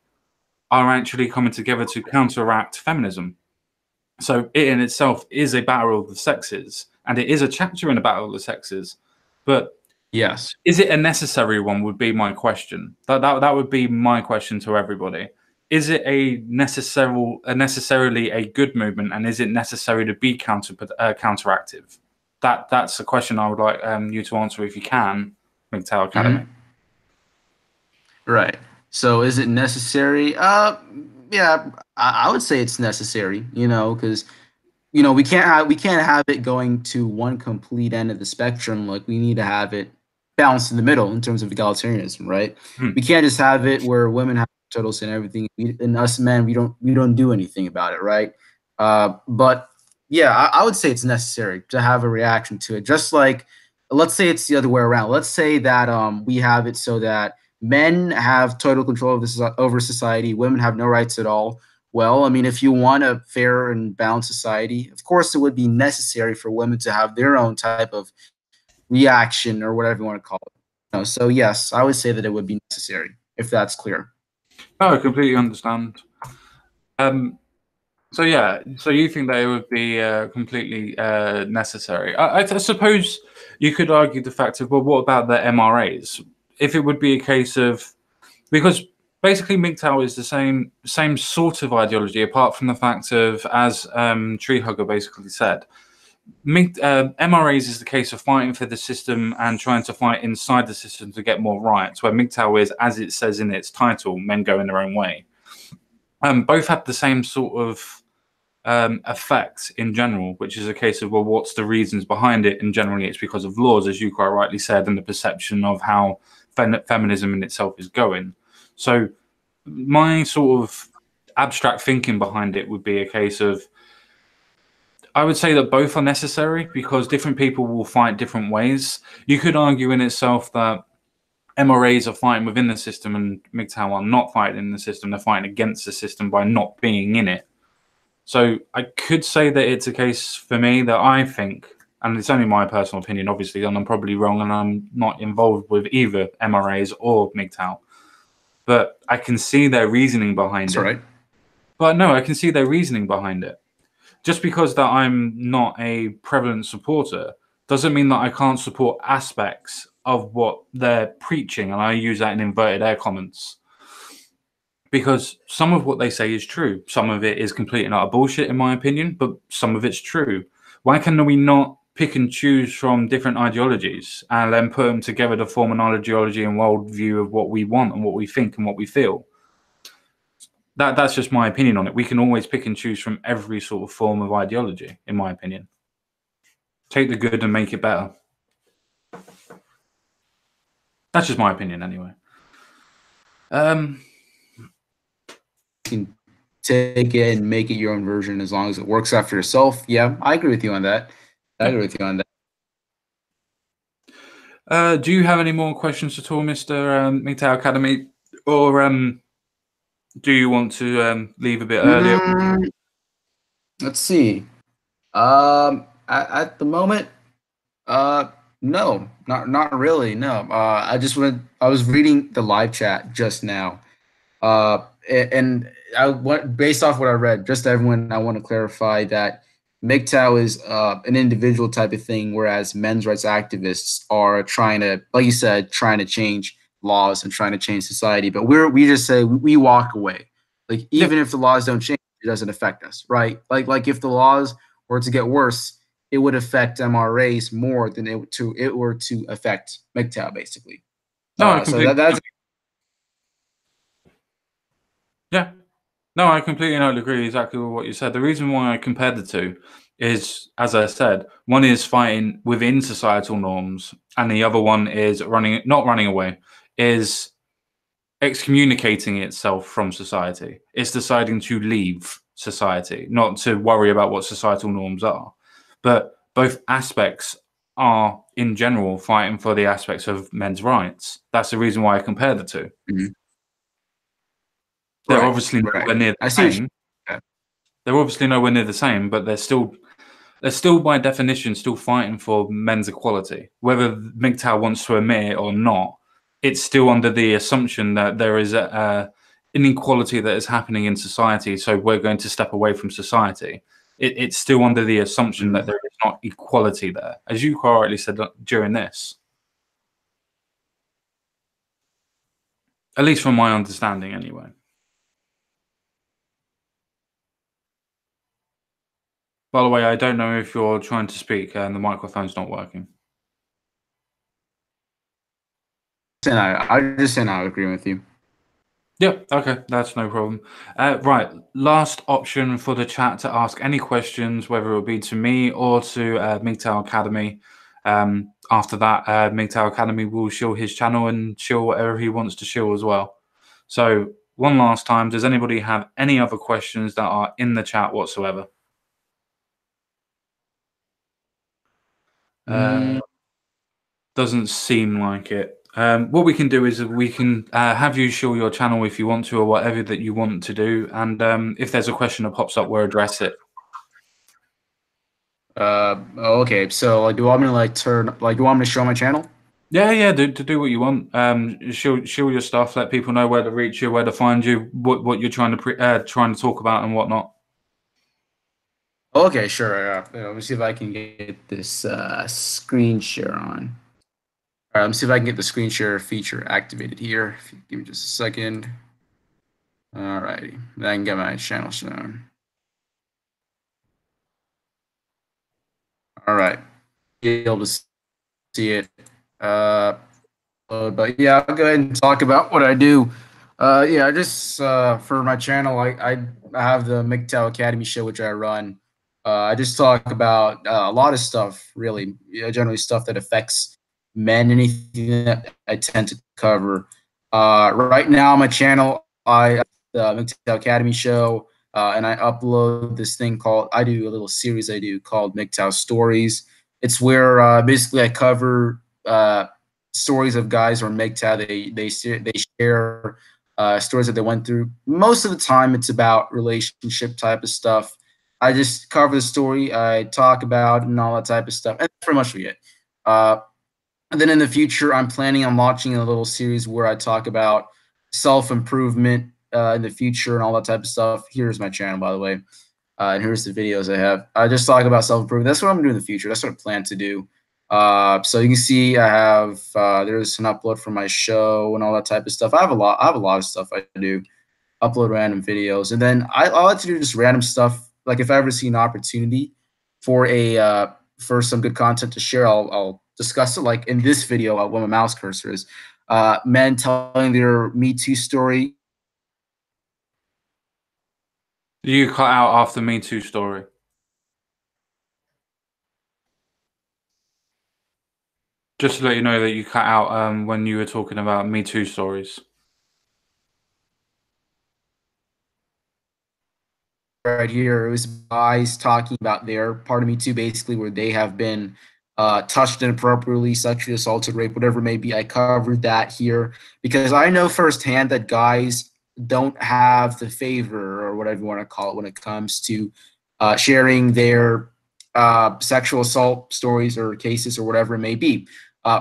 are actually coming together to counteract feminism. So it in itself is a battle of the sexes, and it is a chapter in a battle of the sexes. But Yes. is it a necessary one? Would be my question. That would be my question to everybody. Is it necessarily a good movement, and is it necessary to be counteractive? That's a question I would like you to answer if you can, mgtow Academy. Right. So is it necessary? Yeah, I would say it's necessary, because we can't have it going to one complete end of the spectrum. Like, we need to have it balanced in the middle in terms of egalitarianism, right? Hmm. We can't just have it where women have totals and everything, and us men we don't do anything about it, right? But yeah, I would say it's necessary to have a reaction to it. Just like, let's say it's the other way around. Let's say that we have it so that men have total control of this over society, women have no rights at all. Well, I mean, if you want a fair and balanced society, of course, it would be necessary for women to have their own type of reaction, or whatever you want to call it. So yes, I would say that it would be necessary, if that's clear. Oh, I completely understand. So yeah, so you think that it would be completely necessary? I suppose you could argue the fact of, well, what about the MRAs? If it would be a case of, because basically mgtow is the same sort of ideology, apart from the fact of, as Tree Hugger basically said, MRAs is the case of fighting for the system and trying to fight inside the system to get more rights, where mgtow is, as it says in its title, men going their own way. Both have the same sort of effect in general, which is a case of, well, what's the reasons behind it? And generally, it's because of laws, as you quite rightly said, and the perception of how feminism in itself is going. So, my sort of abstract thinking behind it would be a case of, I would say that both are necessary because different people will fight different ways. You could argue in itself that MRAs are fighting within the system and mgtow are not fighting in the system. They're fighting against the system by not being in it. So I could say that it's a case for me that I think, and it's only my personal opinion, obviously, and I'm probably wrong, and I'm not involved with either MRAs or mgtow, but I can see their reasoning behind That's it. right. But no, I can see their reasoning behind it. Just because that I'm not a prevalent supporter doesn't mean that I can't support aspects of what they're preaching, and I use that in inverted air comments. Because some of what they say is true. Some of it is complete and utter bullshit, in my opinion, but some of it's true. Why can we not pick and choose from different ideologies and then put them together to form an ideology and worldview of what we want and what we think and what we feel? That's just my opinion on it. We can always pick and choose from every sort of form of ideology, in my opinion. Take the good and make it better. That's just my opinion, anyway. You can take it and make it your own version as long as it works out for yourself. Yeah, I agree with you on that. I agree with you on that. Do you have any more questions at all, Mr. mgtow Academy? Or do you want to leave a bit earlier? Let's see. At the moment, no, not really. No. I was reading the live chat just now. And based off what I read, just everyone, I want to clarify that MGTOW is an individual type of thing, whereas men's rights activists are trying to, like you said, trying to change laws and trying to change society. But we just say we walk away. Like, even if the laws don't change, it doesn't affect us, right? Like if the laws were to get worse, it would affect MRAs more than it were to affect MGTOW, basically. No, I So completely. that's Yeah. No, I completely agree exactly with what you said. The reason why I compared the two is, as I said, one is fighting within societal norms, and the other one is not running away, is excommunicating itself from society. It's deciding to leave society, not to worry about what societal norms are. But both aspects are, in general, fighting for the aspects of men's rights. That's the reason why I compare the two. Mhm. They're Right, obviously right. nowhere near I the see what same. yeah. They're obviously nowhere near the same, but they're still by definition still fighting for men's equality. Whether mgtow wants to admit it or not, it's still under the assumption that there is a inequality that is happening in society, so we're going to step away from society. It's still under the assumption that Mhm. there is not equality there, as you correctly said during this, at least from my understanding anyway. By the way, I don't know if you're trying to speak and the microphone's not working. And I just saying I agree with you. Yeah, okay, that's no problem. Right, last option for the chat to ask any questions, whether it will be to me or to mgtow Academy. After that, mgtow Academy will shill his channel and shill whatever he wants to shill as well. So, one last time, does anybody have any other questions that are in the chat whatsoever? Mm, Doesn't seem like it. What we can do is we can have you show your channel if you want to, or whatever that you want to do. And if there's a question that pops up, we'll address it. okay. So, like, do you want me to like turn like do you want me to show my channel? Yeah, yeah, do what you want. Show your stuff. Let people know where to reach you, where to find you, what you're trying to talk about, and whatnot. Okay, sure. Let me see if I can get this screen share on. All right, let me see if I can get the screen share feature activated here. If you give me just a second. All righty, then I can get my channel shown. All right, be able to see it. Uh, but yeah, I'll go ahead and talk about what I do. Yeah, I just for my channel, I have the mgtow Academy show which I run. I just talk about a lot of stuff, really, generally stuff that affects men. Anything that I tend to cover. Right now, on my channel, I the mgtow Academy show, and I upload this thing called I do a little series I do called mgtow Stories. It's where basically I cover stories of guys or mgtow. They share stories that they went through. Most of the time, it's about relationship type of stuff. I just cover the story, I talk about and all that type of stuff, and that's pretty much it. Uh, and then in the future, I'm planning on launching a little series where I talk about self improvement in the future and all that type of stuff. Here's my channel, by the way. And here's the videos I have. I just talk about self improvement. That's what I'm doing in the future. That's what I plan to do. So you can see I have there's an upload from my show and all that type of stuff. I have a lot. I have a lot of stuff I do. Upload random videos, and then I like to do just random stuff. Like if I ever see an opportunity for a for some good content to share, I'll discuss it. Like in this video, where my mouse cursor is, men telling their Me Too story. You cut out after Me Too story. Just to let you know that you cut out when you were talking about Me Too stories. Right here. It was guys talking about their part of Me Too, basically, where they have been touched inappropriately, sexually assaulted, raped, whatever it may be. I covered that here because I know firsthand that guys don't have the favor or whatever you want to call it when it comes to sharing their sexual assault stories or cases or whatever it may be.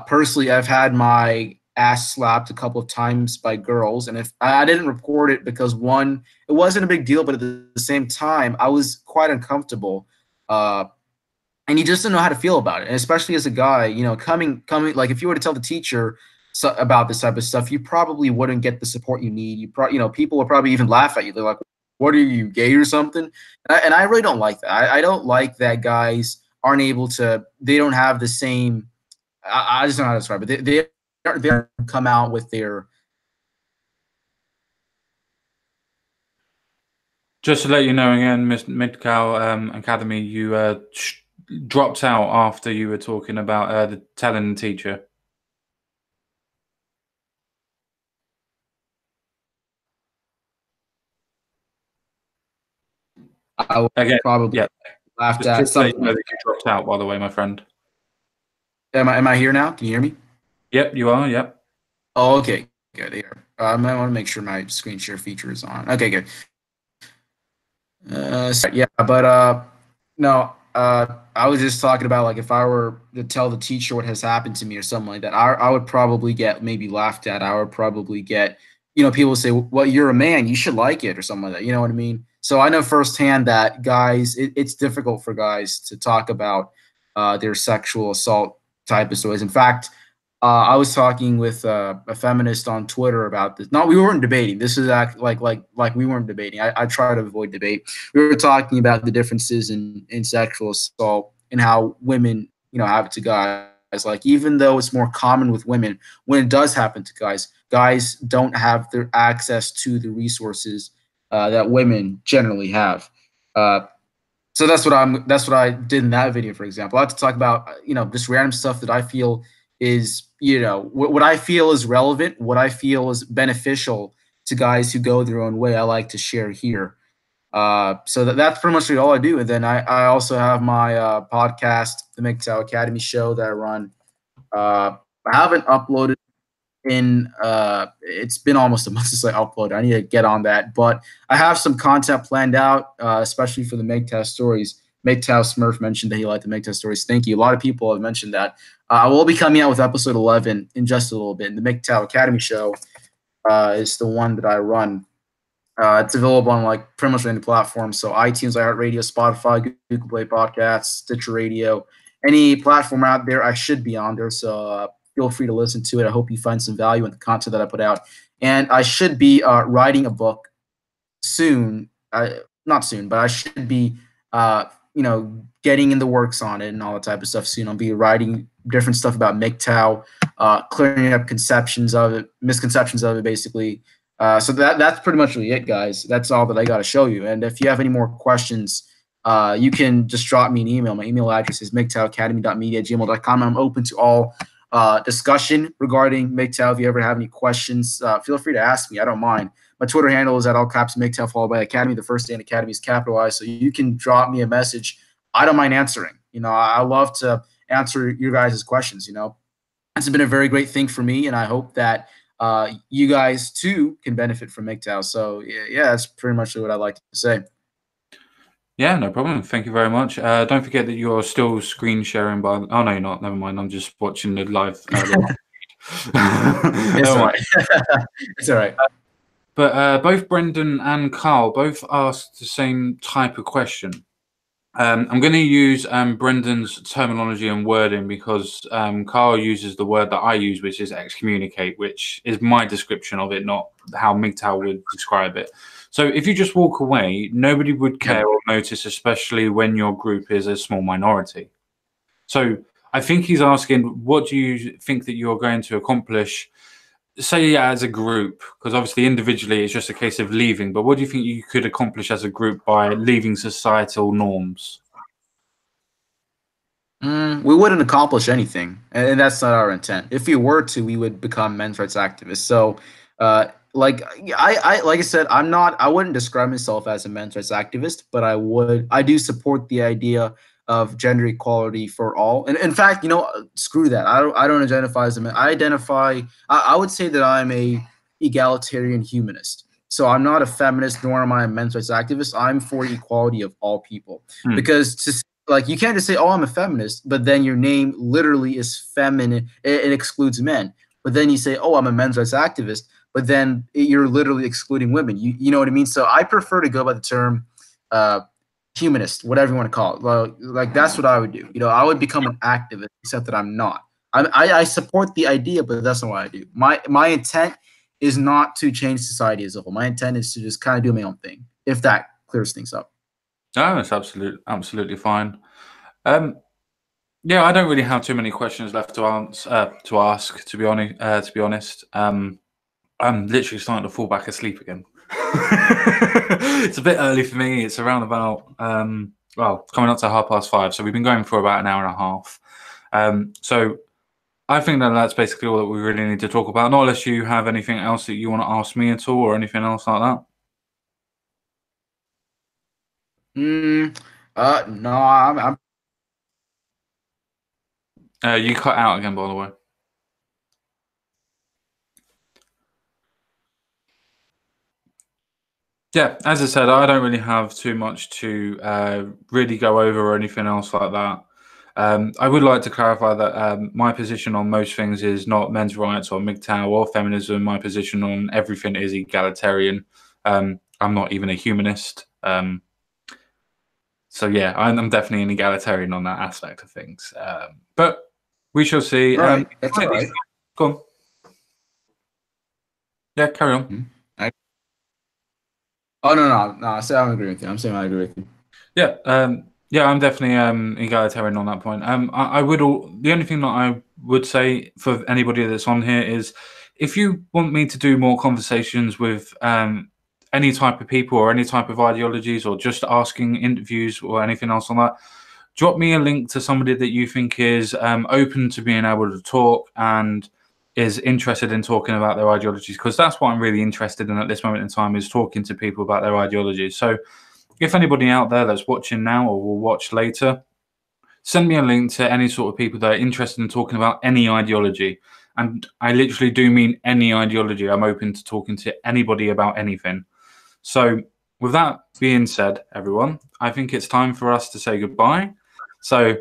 Personally, I've had my ass slapped a couple of times by girls, and if I didn't report it because one, it wasn't a big deal, but at the same time, I was quite uncomfortable. And you just didn't know how to feel about it. And especially as a guy, coming like if you were to tell the teacher about this type of stuff, you probably wouldn't get the support you need. People would probably even laugh at you. They're like, "What are you, gay or something?" And I really don't like that. I don't like that guys aren't able to. They don't have the same. I just don't know how to describe it. They don't come out with their Just to let you know again, Miss mgtow Academy, you dropped out after you were talking about the telling the teacher. I would Again, probably yeah. laughed Just at to let you something know like that you dropped out, by the way, my friend. am I here now? Can you hear me? Yep, you are. Yep. Oh, okay, good. Here, I might want to make sure my screen share feature is on. Okay, good. Yeah, but no, I was just talking about like if I were to tell the teacher what has happened to me or something like that, I would probably get maybe laughed at. I would probably get, people say, "Well, you're a man, you should like it" or something like that. You know what I mean? So I know firsthand that guys, it's difficult for guys to talk about their sexual assault type of stories. In fact, I was talking with a feminist on Twitter about this. No, we weren't debating. This is like we weren't debating. I try to avoid debate. We were talking about the differences in sexual assault and how women, have it to guys. Like even though it's more common with women, when it does happen to guys, guys don't have their access to the resources that women generally have. Uh, so that's what I did in that video, for example. I like to talk about just random stuff that I feel is what I feel is relevant, what I feel is beneficial to guys who go their own way. I like to share here. So that's pretty much all I do. And then I also have my podcast, the mgtow Academy show that I run. I haven't uploaded in it's been almost a month since I uploaded. I need to get on that, but I have some content planned out, especially for the mgtow stories. mgtow Smurf mentioned that he liked the mgtow stories. Thank you. A lot of people have mentioned that. I will be coming out with episode 11 in just a little bit. And the mgtow Academy show is the one that I run. It's available on like pretty much any platform. So iTunes, iHeartRadio, Spotify, Google Play Podcasts, Stitcher Radio, any platform out there, I should be on there. So feel free to listen to it. I hope you find some value in the content that I put out. And I should be writing a book soon. Not soon, but I should be, getting in the works on it and all that type of stuff soon. I'll be writing different stuff about mgtow, clearing up misconceptions of it, basically. So that's pretty much really it, guys. That's all that I got to show you. And if you have any more questions, you can just drop me an email. My email address is mgtowacademy.media@gmail.com. I'm open to all discussion regarding mgtow. If you ever have any questions, feel free to ask me. I don't mind. My Twitter handle is at all caps mgtow followed by Academy. The first day in Academy is capitalized, so you can drop me a message. I don't mind answering. I love to answer your guys' questions. It's been a very great thing for me, and I hope that you guys too can benefit from mgtow. So yeah, that's pretty much what I'd like to say. Yeah, no problem. Thank you very much. Don't forget that you're still screen sharing by. Oh no, you're not. Never mind. I'm just watching the live. It's Never all mind. right. It's all right. But both Brendan and Carl both asked the same type of question. I'm going to use Brendan's terminology and wording because Carl uses the word that I use, which is excommunicate, which is my description of it, not how mgtow would describe it. So if you just walk away, nobody would care or notice, especially when your group is a small minority. So I think he's asking, what do you think that you're going to accomplish, say as a group, because obviously individually it's just a case of leaving, but what do you think you could accomplish as a group by leaving societal norms? We wouldn't accomplish anything, and that's not our intent. If we were to, we would become men's rights activists. So, like like I said, I wouldn't describe myself as a men's rights activist, but I do support the idea of gender equality for all. And in fact, screw that. I don't identify as a man. I would say that I'm a egalitarian humanist. So I'm not a feminist, nor am I a men's rights activist. I'm for equality of all people, because like you can't just say, "Oh, I'm a feminist," but then your name literally is feminine. It excludes men. But then you say, "Oh, I'm a men's rights activist," but then you're literally excluding women. You know what I mean? So I prefer to go by the term humanist, whatever you want to call it. Like that's what I would do. I would become an activist, except that I'm not. I support the idea, but that's not what I do. My intent is not to change society as a whole. My intent is to just kind of do my own thing. If that clears things up. No, that's absolutely fine. Yeah, I don't really have too many questions left to ask. To be honest, I'm literally starting to fall back asleep again. It's a bit early for me. It's around about well, coming up to 5:30. So we've been going for about an hour and a half. So I think that that's basically all that we really need to talk about. Not unless you have anything else that you want to ask me at all, or anything else like that. No, I'm You cut out again, by the way. Yeah, as I said, I don't really have too much to really go over or anything else like that. I would like to clarify that my position on most things is not men's rights or mgtow or feminism. My position on everything is egalitarian. I'm not even a humanist. So yeah, I'm definitely an egalitarian on that aspect of things. But we shall see. right. That's all right. Go on. Yeah, carry on. Oh no. I say I agree with you. I'm saying I agree with you. Yeah, yeah, I'm definitely egalitarian on that point. I would the only thing that I would say for anybody that's on here is, if you want me to do more conversations with any type of people or any type of ideologies, or just asking interviews or anything else on that, drop me a link to somebody that you think is open to being able to talk and is interested in talking about their ideologies, because that's what I'm really interested in at this moment in time, is talking to people about their ideologies. So if anybody out there that's watching now or will watch later, send me a link to any sort of people that are interested in talking about any ideology. And I literally do mean any ideology. I'm open to talking to anybody about anything. So with that being said, everyone, I think it's time for us to say goodbye. So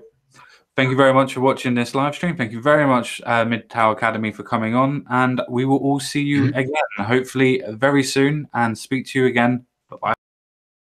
thank you very much for watching this live stream. Thank you very much, mgtow Academy, for coming on. And we will all see you again, hopefully very soon, and speak to you again. Bye-bye.